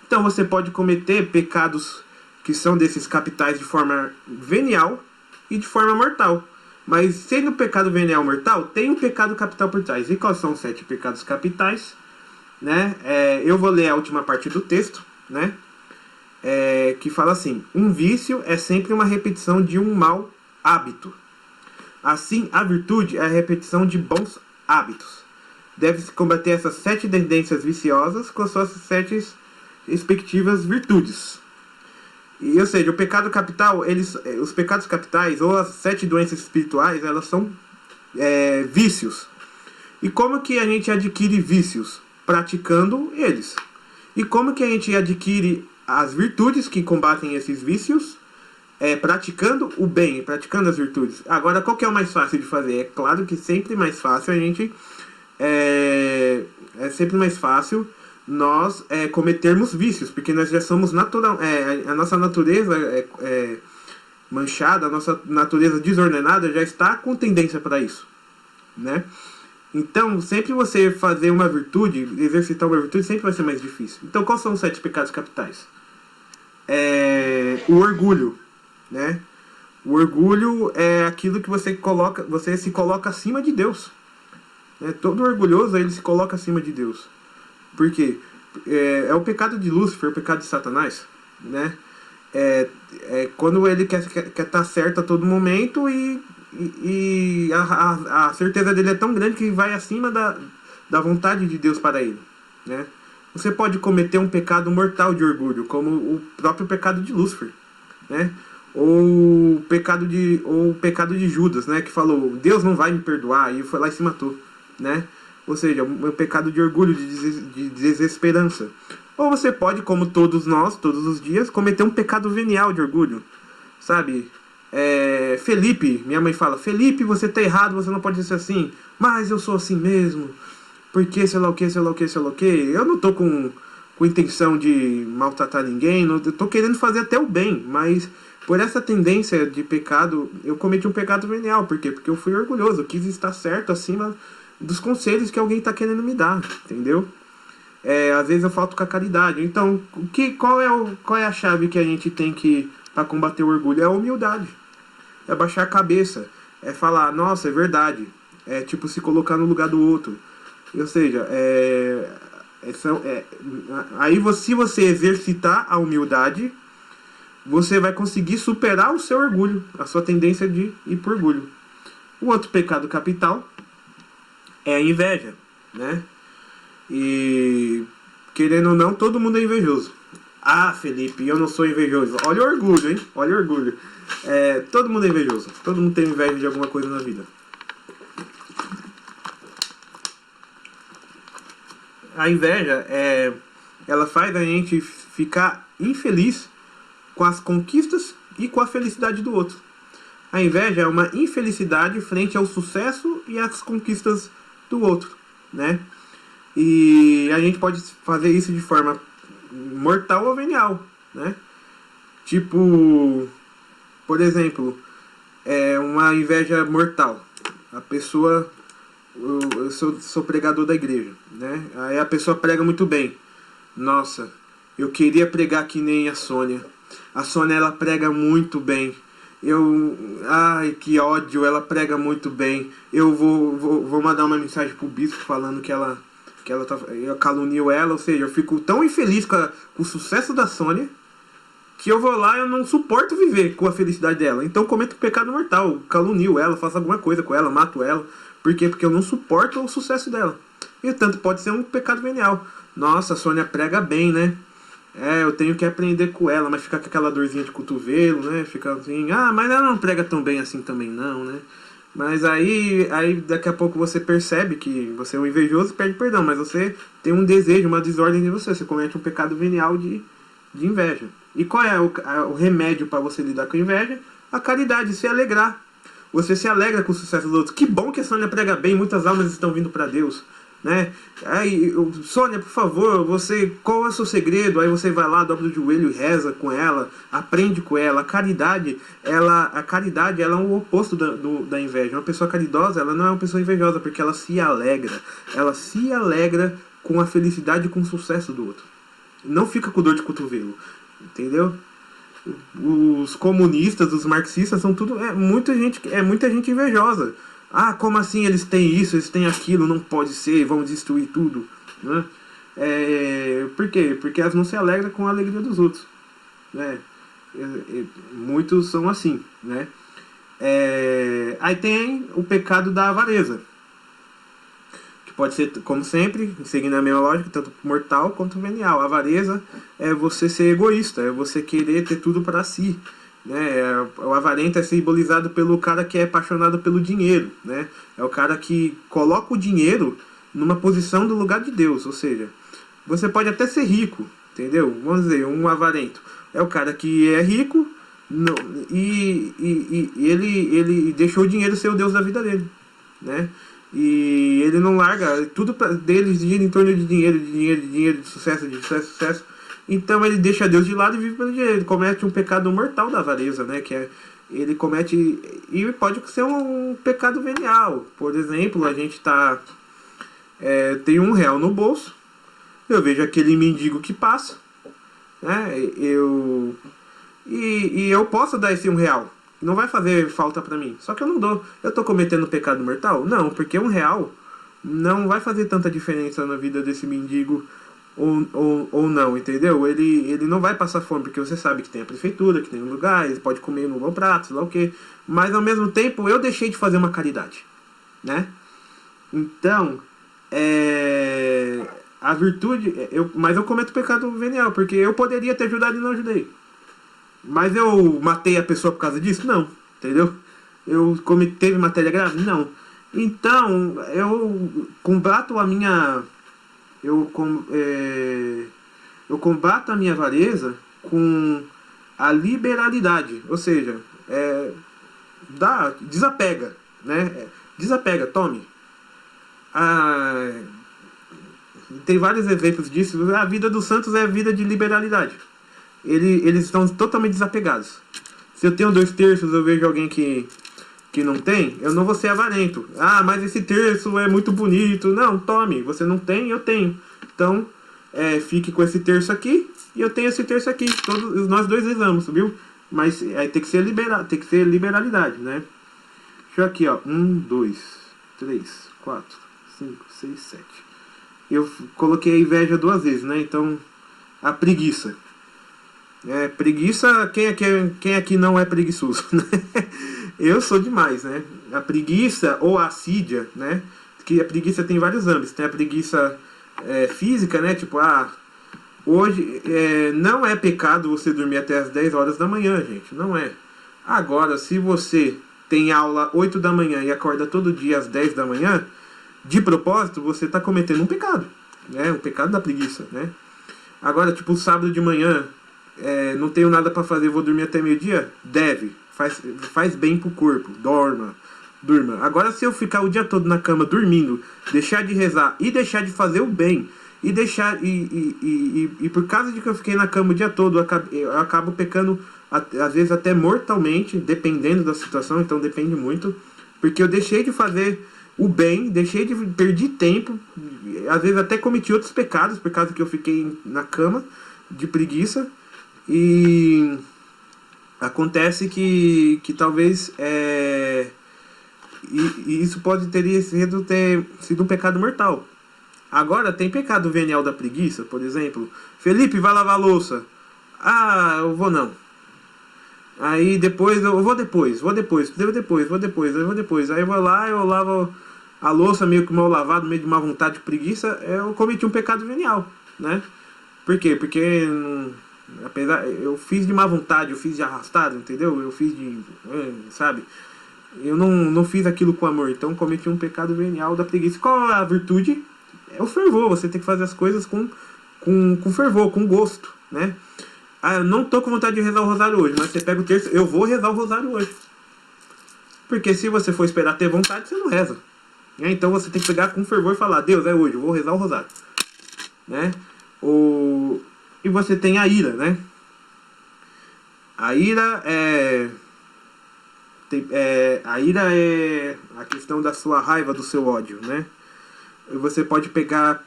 Então você pode cometer pecados que são desses capitais de forma venial e de forma mortal. Mas sendo o pecado venial mortal, tem um pecado capital por trás. E quais são os 7 pecados capitais? Né? Eu vou ler a última parte do texto, né? Que fala assim: um vício é sempre uma repetição de um mau hábito. Assim, a virtude é a repetição de bons hábitos. Deve-se combater essas 7 tendências viciosas com suas 7 respectivas virtudes. E, ou seja, o pecado capital, os pecados capitais, ou as 7 doenças espirituais, elas são vícios. E como que a gente adquire vícios? Praticando eles. E como que a gente adquire as virtudes que combatem esses vícios? Praticando o bem, praticando as virtudes. Agora, qual que é o mais fácil de fazer? É claro que sempre mais fácil a gente... É sempre mais fácil nós cometermos vícios, porque nós já somos natural, a nossa natureza manchada, a nossa natureza desordenada já está com tendência para isso, né? Então, sempre você fazer uma virtude, exercitar uma virtude, sempre vai ser mais difícil. Então, quais são os 7 pecados capitais? O orgulho, né? O orgulho é aquilo que você se coloca acima de Deus. Todo orgulhoso, ele se coloca acima de Deus. Por quê? É o pecado de Lúcifer, o pecado de Satanás, né? Quando ele quer estar certo a todo momento e a certeza dele é tão grande que vai acima da vontade de Deus para ele, né? Você pode cometer um pecado mortal de orgulho, como o próprio pecado de Lúcifer, né? Ou o pecado de Judas, né? Que falou, Deus não vai me perdoar, e foi lá e se matou, né? Ou seja, o pecado de orgulho, de desesperança. Ou você pode, como todos nós, todos os dias, cometer um pecado venial de orgulho, sabe? Felipe, minha mãe fala, Felipe, você tá errado, você não pode ser assim. Mas eu sou assim mesmo, porque sei lá o que. Eu não tô com intenção de maltratar ninguém, eu tô querendo fazer até o bem, mas Por essa tendência de pecado, eu cometi um pecado venial. Por quê? Porque eu fui orgulhoso, eu quis estar certo acima dos conselhos que alguém está querendo me dar, entendeu? Às vezes eu falto com a caridade. Então, qual é a chave que a gente tem que para combater o orgulho? É a humildade. É baixar a cabeça. É falar, nossa, é verdade. É tipo se colocar no lugar do outro. Ou seja, aí se você exercitar a humildade, você vai conseguir superar o seu orgulho, a sua tendência de ir por orgulho. O outro pecado capital é a inveja, né? E querendo ou não, todo mundo é invejoso. Ah, Felipe, eu não sou invejoso. Olha o orgulho, hein? Olha o orgulho. Todo mundo é invejoso. Todo mundo tem inveja de alguma coisa na vida. A inveja, ela faz a gente ficar infeliz com as conquistas e com a felicidade do outro. A inveja é uma infelicidade frente ao sucesso e às conquistas do outro, né? E a gente pode fazer isso de forma mortal ou venial, né? Tipo, por exemplo, uma inveja mortal. A pessoa, eu sou pregador da igreja, né? Aí a pessoa prega muito bem. Nossa, eu queria pregar que nem a Sônia. A Sônia, ela prega muito bem. Ai, que ódio, ela prega muito bem. Eu vou mandar uma mensagem pro bispo falando que eu calunio ela. Ou seja, eu fico tão infeliz com o sucesso da Sônia que eu vou lá e eu não suporto viver com a felicidade dela. Então cometo um pecado mortal, calunio ela, faço alguma coisa com ela, mato ela. Por quê? Porque eu não suporto o sucesso dela. E tanto pode ser um pecado venial. Nossa, a Sônia prega bem, né? Eu tenho que aprender com ela, mas fica com aquela dorzinha de cotovelo, né? Fica assim, mas ela não prega tão bem assim também não, né? Mas aí daqui a pouco você percebe que você é um invejoso e pede perdão, mas você tem um desejo, uma desordem de você comete um pecado venial de inveja. E qual é o remédio para você lidar com a inveja? A caridade, se alegrar. Você se alegra com o sucesso dos outros. Que bom que a Sônia prega bem, muitas almas estão vindo para Deus, né? Aí, Sônia, por favor, qual é o seu segredo? Aí você vai lá, dobra o joelho e reza com ela, aprende com ela. A caridade ela é o oposto da inveja. Uma pessoa caridosa, ela não é uma pessoa invejosa, porque ela se alegra. Ela se alegra com a felicidade e com o sucesso do outro. Não fica com dor de cotovelo, entendeu? Os comunistas, os marxistas são tudo muita gente invejosa. Como assim eles têm isso, eles têm aquilo, não pode ser, vão destruir tudo, né? Por quê? Porque elas não se alegram com a alegria dos outros, né? Muitos são assim, né? Aí tem o pecado da avareza, que pode ser, como sempre, seguindo a mesma lógica, tanto mortal quanto venial. A avareza é você ser egoísta, é você querer ter tudo para si, né? O avarento é simbolizado pelo cara que é apaixonado pelo dinheiro, né? É o cara que coloca o dinheiro numa posição do lugar de Deus. Ou seja, você pode até ser rico, entendeu? Vamos dizer, um avarento é o cara que é rico e ele deixou o dinheiro ser o Deus da vida dele, né? E ele não larga, tudo dele gira em torno de dinheiro, de sucesso, de sucesso. Então ele deixa Deus de lado e vive pelo dinheiro. Ele comete um pecado mortal da avareza, né? Ele comete, e pode ser um pecado venial. Por exemplo, a gente tem R$1 no bolso, eu vejo aquele mendigo que passa, né? Eu posso dar esse R$1, não vai fazer falta pra mim, só que eu não dou. Eu tô cometendo pecado mortal? Não, porque R$1 não vai fazer tanta diferença na vida desse mendigo ou não, entendeu? Ele não vai passar fome, porque você sabe que tem a prefeitura, que tem um lugar, ele pode comer no bom prato, sei lá o quê. Mas ao mesmo tempo eu deixei de fazer uma caridade, né? Então, a virtude, mas eu cometo pecado venial, porque eu poderia ter ajudado e não ajudei. Mas eu matei a pessoa por causa disso? Não, entendeu? Teve matéria grave? Não. Então, eu combato a minha... Eu combato a minha avareza com a liberalidade. Ou seja, desapega, né? Desapega, tome. Tem vários exemplos disso. A vida dos santos é a vida de liberalidade. Eles estão totalmente desapegados. Se eu tenho 2 terços, eu vejo alguém que não tem, eu não vou ser avarento. Ah, mas esse terço é muito bonito. Não, tome, você não tem, eu tenho. Então, fique com esse terço aqui e eu tenho esse terço aqui. Todos, nós dois rezamos, viu? Mas aí tem que ser liberalidade, né? Deixa eu aqui, ó. 1, 2, 3, 4, 5, 6, 7. Eu coloquei a inveja 2 vezes, né? Então, a preguiça. Preguiça, quem aqui não é preguiçoso, né? Eu sou demais, né? A preguiça ou a assídia, né? Que a preguiça tem vários âmbitos. Tem a preguiça física, né? Tipo, hoje não é pecado você dormir até as 10 horas da manhã, gente. Não é. Agora, se você tem aula 8 da manhã e acorda todo dia às 10 da manhã, de propósito, você está cometendo um pecado. Né? Um pecado da preguiça, né? Agora, tipo, sábado de manhã, não tenho nada para fazer, vou dormir até meio-dia? Deve. Faz bem pro corpo. Durma. Agora, se eu ficar o dia todo na cama dormindo, deixar de rezar e deixar de fazer o bem, e deixar e por causa de que eu fiquei na cama o dia todo, eu acabo pecando, às vezes até mortalmente, dependendo da situação, então depende muito, porque eu deixei de fazer o bem, perdi tempo, às vezes até cometi outros pecados por causa que eu fiquei na cama de preguiça. E acontece que talvez e isso teria sido um pecado mortal. Agora, tem pecado venial da preguiça, por exemplo. Felipe, vai lavar a louça. Ah, eu vou não. Aí depois, eu vou depois. Aí eu vou lá, eu lavo a louça meio que mal lavado, meio de má vontade, de preguiça. Eu cometi um pecado venial, né? Por quê? Porque apesar, eu fiz de má vontade, eu fiz de arrastado, entendeu? Eu fiz sabe? Eu não fiz aquilo com amor, então cometi um pecado venial da preguiça. Qual é a virtude? É o fervor, você tem que fazer as coisas com fervor, com gosto, né? Ah, eu não tô com vontade de rezar o rosário hoje, mas você pega o terço, eu vou rezar o rosário hoje. Porque se você for esperar ter vontade, você não reza. Né? Então você tem que pegar com fervor e falar, Deus, é hoje, eu vou rezar o rosário. Né? E você tem a ira, né? A ira é a questão da sua raiva, do seu ódio, né? Você pode pecar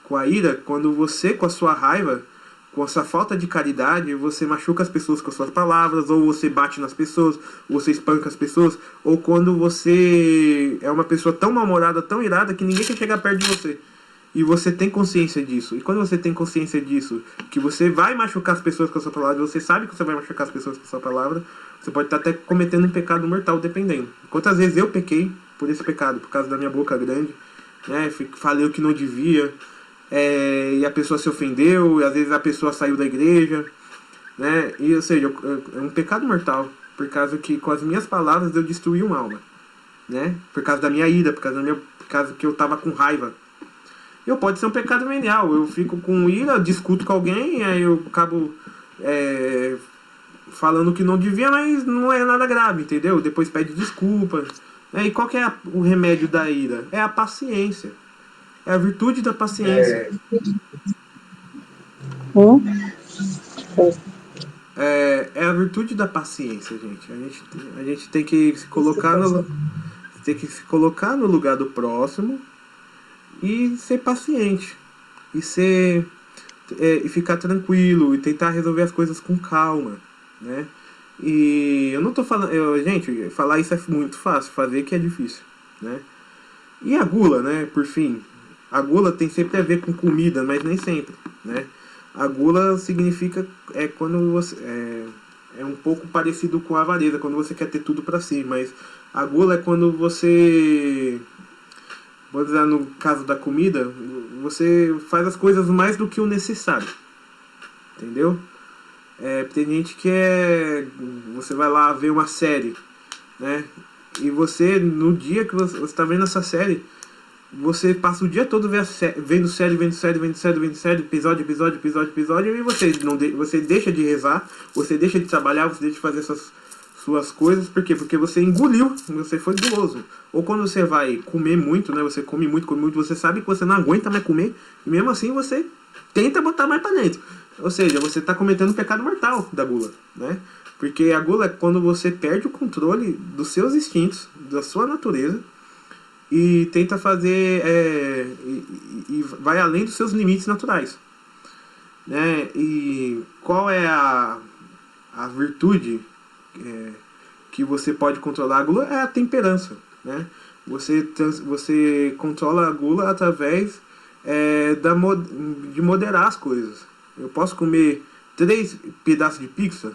com a ira quando você, com a sua raiva, com a sua falta de caridade, você machuca as pessoas com as suas palavras, ou você bate nas pessoas, ou você espanca as pessoas, ou quando você é uma pessoa tão mal-humorada, tão irada, que ninguém quer chegar perto de você. E você tem consciência disso. E quando você tem consciência disso, que você vai machucar as pessoas com a sua palavra, você sabe que você vai machucar as pessoas com a sua palavra, você pode estar até cometendo um pecado mortal, dependendo. Quantas vezes eu pequei por esse pecado, por causa da minha boca grande, né? Falei o que não devia, e a pessoa se ofendeu, e às vezes a pessoa saiu da igreja, né? E, ou seja, é um pecado mortal, por causa que com as minhas palavras eu destruí uma alma, né? Por causa da minha ira, por causa que eu estava com raiva. Pode ser um pecado venial, eu fico com ira, discuto com alguém, aí eu acabo falando que não devia, mas não é nada grave, entendeu? Depois pede desculpas. E qual que é o remédio da ira? É a paciência. É a virtude da paciência. É a virtude da paciência, gente. A gente tem que se colocar no lugar do próximo e ser paciente. E ficar tranquilo. E tentar resolver as coisas com calma, né? E eu não tô falando... gente, falar isso é muito fácil. Fazer que é difícil, né? E a gula, né? Por fim. A gula tem sempre a ver com comida, mas nem sempre, né? A gula significa... quando você... É um pouco parecido com a avareza, quando você quer ter tudo pra si. Mas a gula é quando você... Vou dizer, no caso da comida, você faz as coisas mais do que o necessário. Entendeu? Tem gente que você vai lá ver uma série, né? E você, no dia que você está vendo essa série, você passa o dia todo vendo série, episódio, e você deixa de rezar, você deixa de trabalhar, você deixa de fazer essas suas coisas. Por quê? Porque você engoliu, você foi guloso. Ou quando você vai comer muito, né? Você come muito, você sabe que você não aguenta mais comer, e mesmo assim você tenta botar mais para dentro. Ou seja, você está cometendo um pecado mortal da gula, né? Porque a gula é quando você perde o controle dos seus instintos, da sua natureza, e tenta fazer e vai além dos seus limites naturais, né? E qual é a virtude que você pode controlar a gula? É a temperança, né? Você controla a gula através de moderar as coisas. Eu posso comer 3 pedaços de pizza,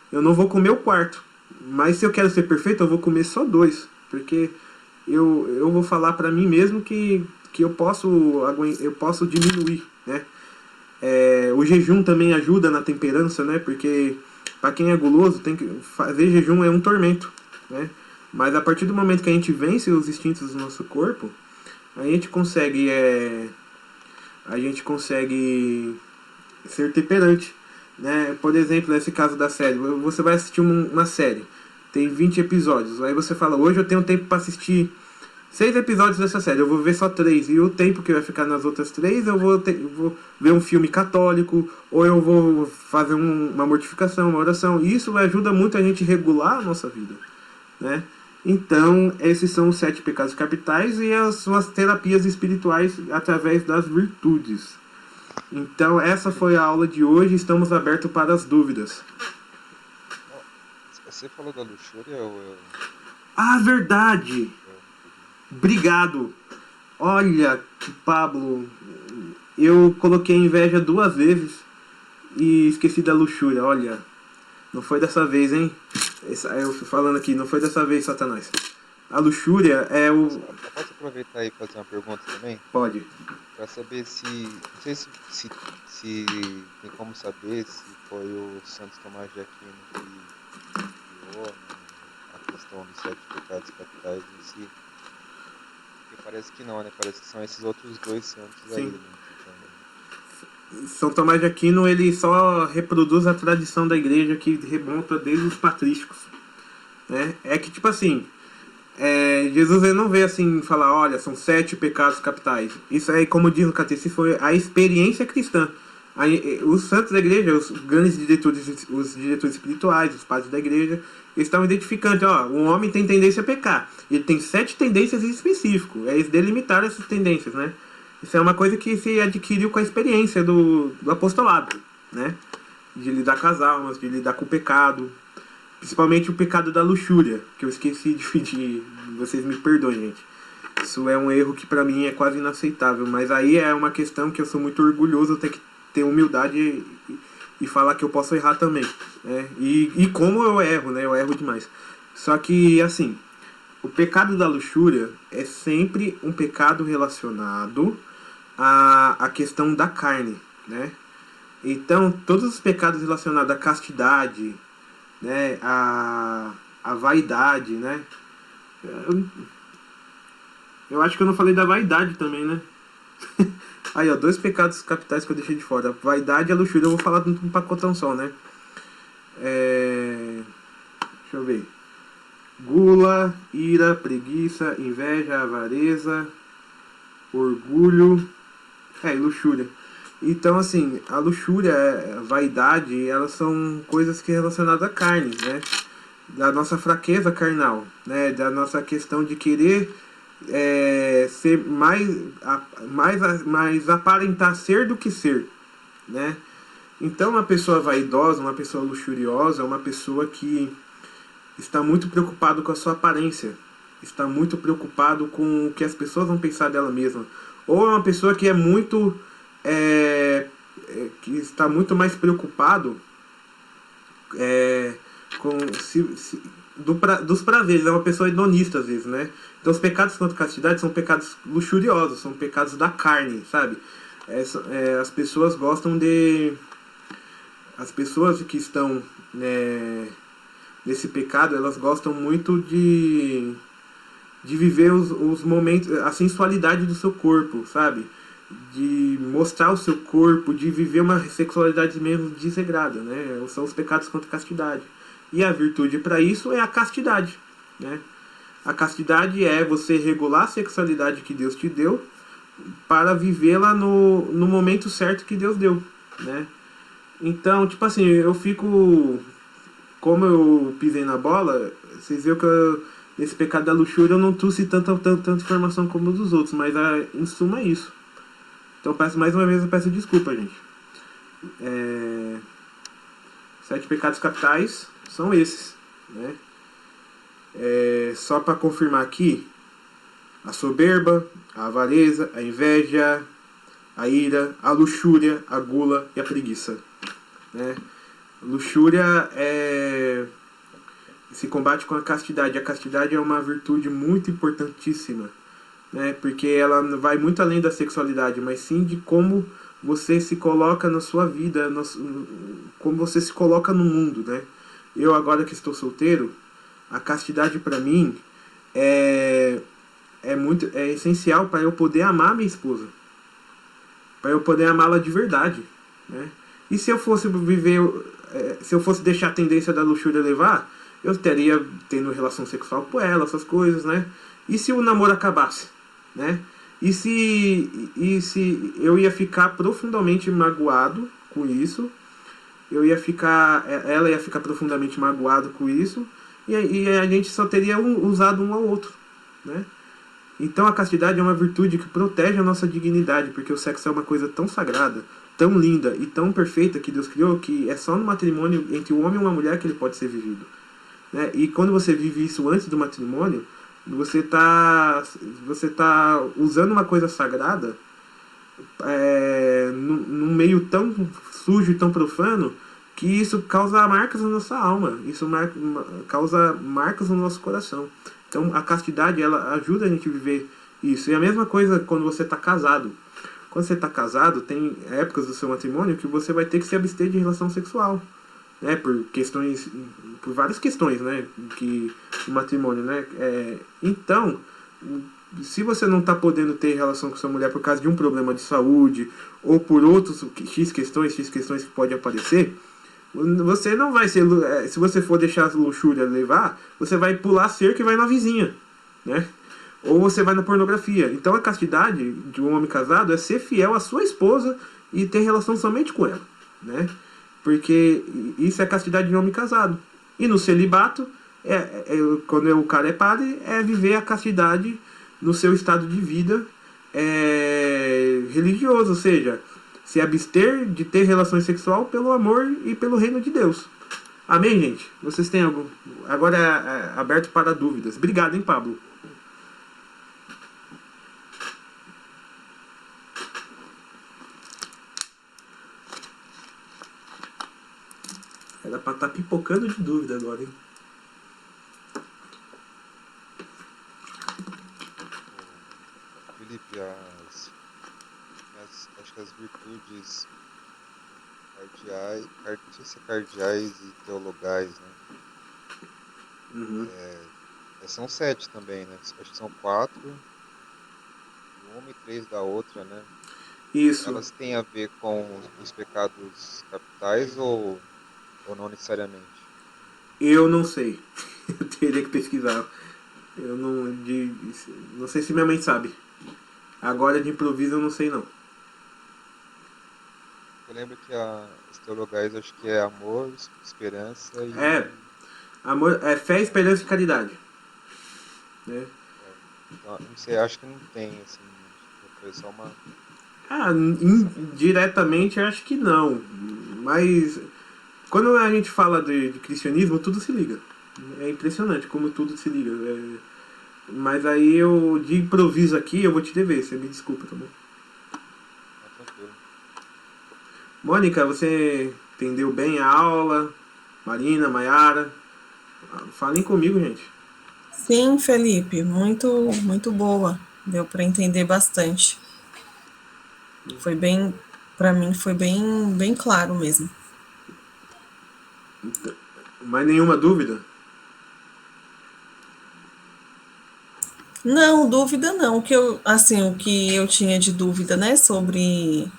eu não vou comer o quarto, mas se eu quero ser perfeito eu vou comer só 2, porque eu vou falar para mim mesmo que eu posso diminuir, né? O jejum também ajuda na temperança, né? Porque para quem é guloso, tem que fazer jejum é um tormento, né? Mas a partir do momento que a gente vence os instintos do nosso corpo, a gente consegue ser temperante, né? Por exemplo, nesse caso da série, você vai assistir uma série, tem 20 episódios, aí você fala, hoje eu tenho tempo para assistir 6 episódios dessa série, eu vou ver só 3, e o tempo que vai ficar nas outras 3 eu vou ver um filme católico, ou eu vou fazer uma mortificação, uma oração. Isso ajuda muito a gente regular a nossa vida, né? Então, esses são os 7 pecados capitais e as suas terapias espirituais através das virtudes. Então, essa foi a aula de hoje, estamos abertos para as dúvidas. Você falou da luxúria ou Ah, verdade! Obrigado! Olha, Pablo, eu coloquei inveja 2 vezes e esqueci da luxúria. Olha, não foi dessa vez, hein? Eu falando aqui, não foi dessa vez, Satanás. A luxúria é o... Posso aproveitar e fazer uma pergunta também? Pode. Para saber não sei se tem como saber se foi o Santo Tomás de Aquino que criou, né, a questão dos 7 pecados capitais em si. Porque parece que não, né? Parece que são esses outros 2 santos. Sim. Aí, né? São Tomás de Aquino, ele só reproduz a tradição da igreja que remonta desde os patrísticos, né? É que, tipo assim, Jesus ele não veio assim falar, olha, são 7 pecados capitais. Isso aí, como diz o catecismo, foi a experiência cristã. Aí, os santos da igreja, os grandes diretores, os diretores espirituais, os padres da igreja, eles estão identificando, ó, o homem tem tendência a pecar. Ele tem 7 tendências em específico. Eles delimitaram essas tendências, né? Isso é uma coisa que se adquiriu com a experiência do apostolado, né? De lidar com as almas, de lidar com o pecado. Principalmente o pecado da luxúria, que eu esqueci de vocês me perdoem, gente. Isso é um erro que pra mim é quase inaceitável. Mas aí é uma questão que eu sou muito orgulhoso, eu tenho que ter humildade e falar que eu posso errar também, né? E como eu erro, né? Eu erro demais. Só que, assim, o pecado da luxúria é sempre um pecado relacionado à questão da carne, né? Então, todos os pecados relacionados à castidade, né, a vaidade, né? Eu acho que eu não falei da vaidade também, né? Aí, ó, 2 pecados capitais que eu deixei de fora. A vaidade e a luxúria eu vou falar num pacotão só, né? Deixa eu ver. Gula, ira, preguiça, inveja, avareza, orgulho, e luxúria. Então, assim, a luxúria, a vaidade, elas são coisas que relacionadas à carne, né? Da nossa fraqueza carnal, né? Da nossa questão de querer ser mais aparentar ser do que ser, né? Então, uma pessoa vaidosa, uma pessoa luxuriosa, é uma pessoa que está muito preocupado com a sua aparência, está muito preocupado com o que as pessoas vão pensar dela mesma, ou é uma pessoa que é muito que está muito mais preocupado com dos prazeres, é uma pessoa hedonista às vezes, né? Então os pecados contra a castidade são pecados luxuriosos, são pecados da carne, sabe? As pessoas gostam as pessoas que estão nesse pecado, elas gostam muito de viver os momentos, a sensualidade do seu corpo, sabe? De mostrar o seu corpo, de viver uma sexualidade mesmo desregrada, né? São os pecados contra a castidade. E a virtude para isso é a castidade, né? A castidade é você regular a sexualidade que Deus te deu para vivê-la no momento certo que Deus deu, né? Então, tipo assim, eu fico como eu pisei na bola, vocês viram que nesse pecado da luxúria eu não trouxe tanta informação como os dos outros, mas em suma é isso. Então mais uma vez eu peço desculpa, gente. 7 pecados capitais são esses, né? Só para confirmar aqui: a soberba, a avareza, a inveja, a ira, a luxúria, a gula e a preguiça, né? Luxúria se combate com a castidade. A castidade é uma virtude muito importantíssima, né? Porque ela vai muito além da sexualidade, mas sim de como você se coloca na sua vida, como você se coloca no mundo, né? Eu, agora que estou solteiro, a castidade para mim é essencial para eu poder amar minha esposa, para eu poder amá-la de verdade, né? E se eu fosse se eu fosse deixar a tendência da luxúria levar, eu estaria tendo relação sexual com ela, essas coisas, né? E se o namoro acabasse, né? E se eu ia ficar profundamente magoado com isso, ela ia ficar profundamente magoada com isso, e a gente só teria usado um ao outro, né? Então a castidade é uma virtude que protege a nossa dignidade, porque o sexo é uma coisa tão sagrada, tão linda e tão perfeita que Deus criou, que é só no matrimônio entre um homem e uma mulher que ele pode ser vivido, né? E quando você vive isso antes do matrimônio, você tá usando uma coisa sagrada num meio tão sujo e tão profano, que isso causa marcas na nossa alma, isso causa marcas no nosso coração. Então a castidade, ela ajuda a gente a viver isso. E a mesma coisa quando você está casado. Quando você está casado, tem épocas do seu matrimônio que você vai ter que se abster de relação sexual, né? Por várias questões, né? Que o matrimônio, né? Então, se você não está podendo ter relação com sua mulher por causa de um problema de saúde ou por outros X questões que pode aparecer, você não vai ser, se você for deixar a luxúria levar, você vai pular a cerca e vai na vizinha, né? Ou você vai na pornografia. Então a castidade de um homem casado é ser fiel à sua esposa e ter relação somente com ela, né? Porque isso é a castidade de um homem casado. E no celibato, quando o cara é padre, é viver a castidade no seu estado de vida religioso, ou seja, se abster de ter relações sexual pelo amor e pelo reino de Deus. Amém, gente? Vocês têm algo? Agora é aberto para dúvidas. Obrigado, hein, Pablo? Era para estar pipocando de dúvida agora, hein? Felipe, acho que as virtudes não sei se cardeais e teologais, né? Uhum. São 7 também, né? Acho que são 4 de uma e 3 da outra, né? Isso. Elas têm a ver com os pecados capitais ou não necessariamente? Eu não sei. Eu teria que pesquisar. Eu não sei se minha mãe sabe. Agora de improviso eu não sei não. Eu lembro que as teologais acho que é amor, esperança e... Amor, fé, esperança e caridade, né? Então, não sei, acho que não tem, assim, foi só uma... Indiretamente acho que não. Mas quando a gente fala de cristianismo, tudo se liga. É impressionante como tudo se liga. Mas aí de improviso aqui, eu vou te dever, você me desculpa, tá bom? Tranquilo. Mônica, você entendeu bem a aula? Marina, Maiara, falem comigo, gente. Sim, Felipe, muito, muito boa. Deu para entender bastante. Foi bem, para mim foi bem claro mesmo. Mais nenhuma dúvida? Não, dúvida não. O que eu tinha de dúvida, né, sobre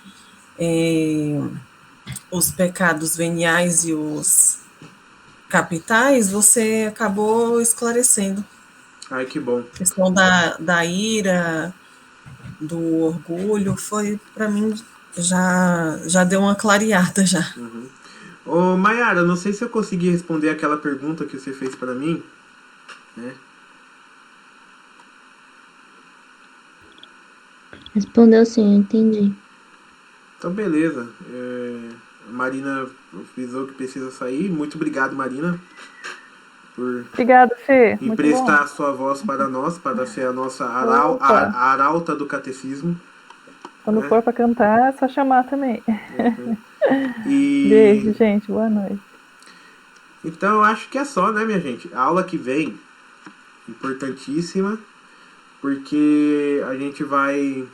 os pecados veniais e os capitais, você acabou esclarecendo. Ai, que bom. A questão da ira, do orgulho, foi, para mim, já deu uma clareada já. Uhum. Ô, Mayara, não sei se eu consegui responder aquela pergunta que você fez pra mim, né? Respondeu sim, eu entendi. Então, beleza. A Marina avisou que precisa sair. Muito obrigado, Marina, por Obrigada, Fê. Muito bom. emprestar a sua voz para nós, para ser a nossa Opa, a arauta do catecismo, quando né? for para cantar, é só chamar também. E Beijo, gente. Boa noite. então eu acho que é só, né, minha gente? A aula que vem, importantíssima, porque a gente vai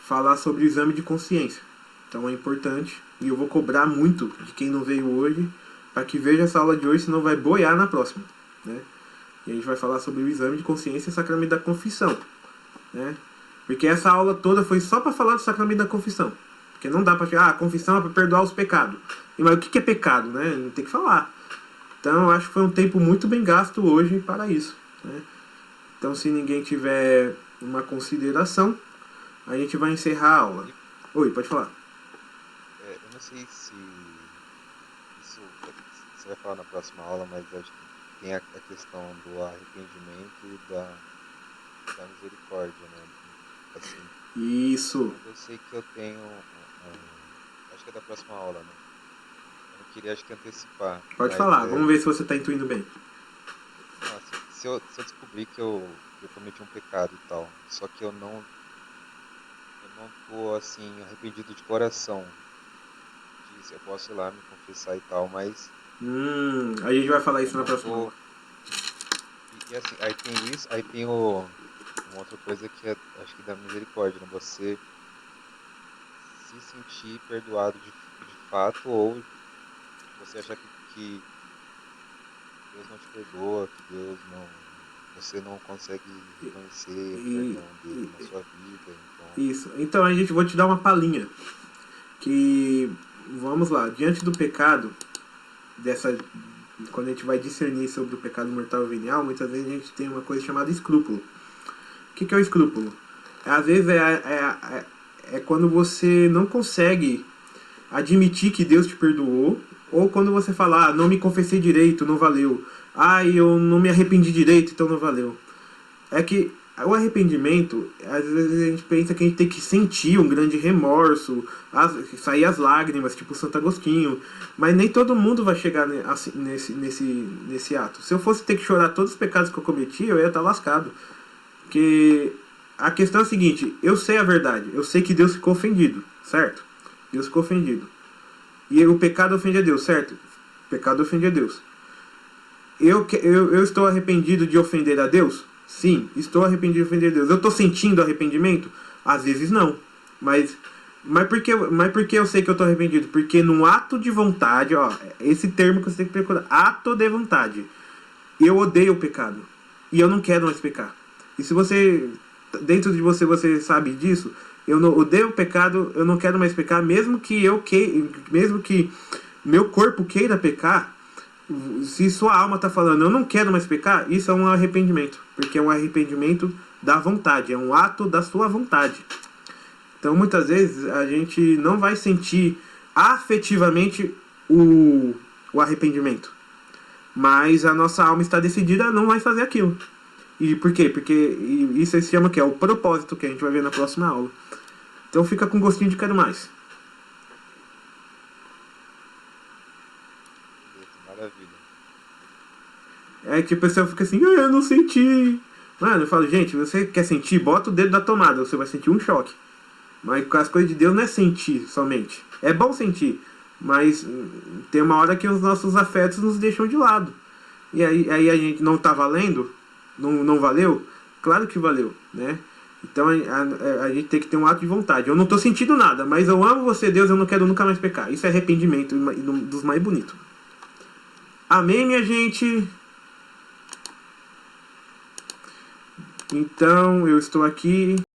falar sobre o exame de consciência. Então é importante. E eu vou cobrar muito de quem não veio hoje, para que veja essa aula de hoje, senão vai boiar na próxima, né? E a gente vai falar sobre o exame de consciência e o sacramento da confissão, né? Porque essa aula toda foi só para falar do sacramento da confissão. Porque não dá para falar, a confissão é para perdoar os pecados. Mas o que é pecado, né? Não tem que falar. Então eu acho que foi um tempo muito bem gasto hoje para isso, né? Então se ninguém tiver uma consideração, a gente vai encerrar a aula. Oi, pode falar. Eu não sei se isso você vai falar na próxima aula, mas acho que tem a questão do arrependimento e da misericórdia, né? Assim, Isso. eu sei que eu tenho. Acho que é da próxima aula, né? Eu não queria, acho que, antecipar, Pode mas falar. Vamos ver se você está intuindo bem. não, assim, se eu descobrir que eu cometi um pecado e tal, só que eu não tô, assim, arrependido de coração disso, eu posso ir lá me confessar e tal, mas A gente vai falar eu isso na não próxima tô. aula. E assim, aí tem isso, aí tem uma outra coisa que é, acho que da misericórdia, né? Você se sentir perdoado de fato, ou você achar que Deus não te perdoa, que Deus não. Você não consegue reconhecer o E, perdão dele e- na sua vida, então. isso. Então a gente vou te dar uma palhinha. Que vamos lá, diante do pecado, dessa quando a gente vai discernir sobre o pecado mortal e venial, muitas vezes a gente tem uma coisa chamada escrúpulo. O que é o escrúpulo? Às vezes é quando você não consegue admitir que Deus te perdoou, ou quando você fala, ah, não me confessei direito, não valeu. Ah, eu não me arrependi direito, então não valeu. É que o arrependimento, às vezes a gente pensa que a gente tem que sentir um grande remorso, sair as lágrimas, tipo Santo Agostinho, mas nem todo mundo vai chegar assim, nesse ato. Se eu fosse ter que chorar todos os pecados que eu cometi, eu ia estar lascado. Porque a questão é a seguinte, eu sei a verdade, eu sei que Deus ficou ofendido, certo? Deus ficou ofendido. E o pecado ofende a Deus, certo? O pecado ofende a Deus. Eu estou arrependido de ofender a Deus? Sim, estou arrependido de ofender a Deus. Eu estou sentindo arrependimento? Às vezes não. Mas por que eu sei que eu estou arrependido? Porque num ato de vontade, ó, esse termo que você tem que procurar, ato de vontade. Eu odeio o pecado. E eu não quero mais pecar. E se você, dentro de você, você sabe disso, eu não odeio o pecado, eu não quero mais pecar, mesmo que meu corpo queira pecar, se sua alma está falando, eu não quero mais pecar, isso é um arrependimento. Porque é um arrependimento da vontade, é um ato da sua vontade. Então, muitas vezes, a gente não vai sentir afetivamente o arrependimento. Mas a nossa alma está decidida a não mais fazer aquilo. E por quê? Porque isso se chama o quê? É o propósito que a gente vai ver na próxima aula. Então fica com gostinho de quero mais. Beleza, maravilha. É que a pessoa fica assim, ah, eu não senti. Mano, eu falo, gente, você quer sentir? Bota o dedo da tomada, você vai sentir um choque. Mas com as coisas de Deus não é sentir somente. É bom sentir, mas tem uma hora que os nossos afetos nos deixam de lado. E aí a gente não tá valendo? Não valeu? Claro que valeu, né? Então a gente tem que ter um ato de vontade. Eu não tô sentindo nada, mas eu amo você, Deus, eu não quero nunca mais pecar. Isso é arrependimento dos mais bonitos. Amém, minha gente? Então, eu estou aqui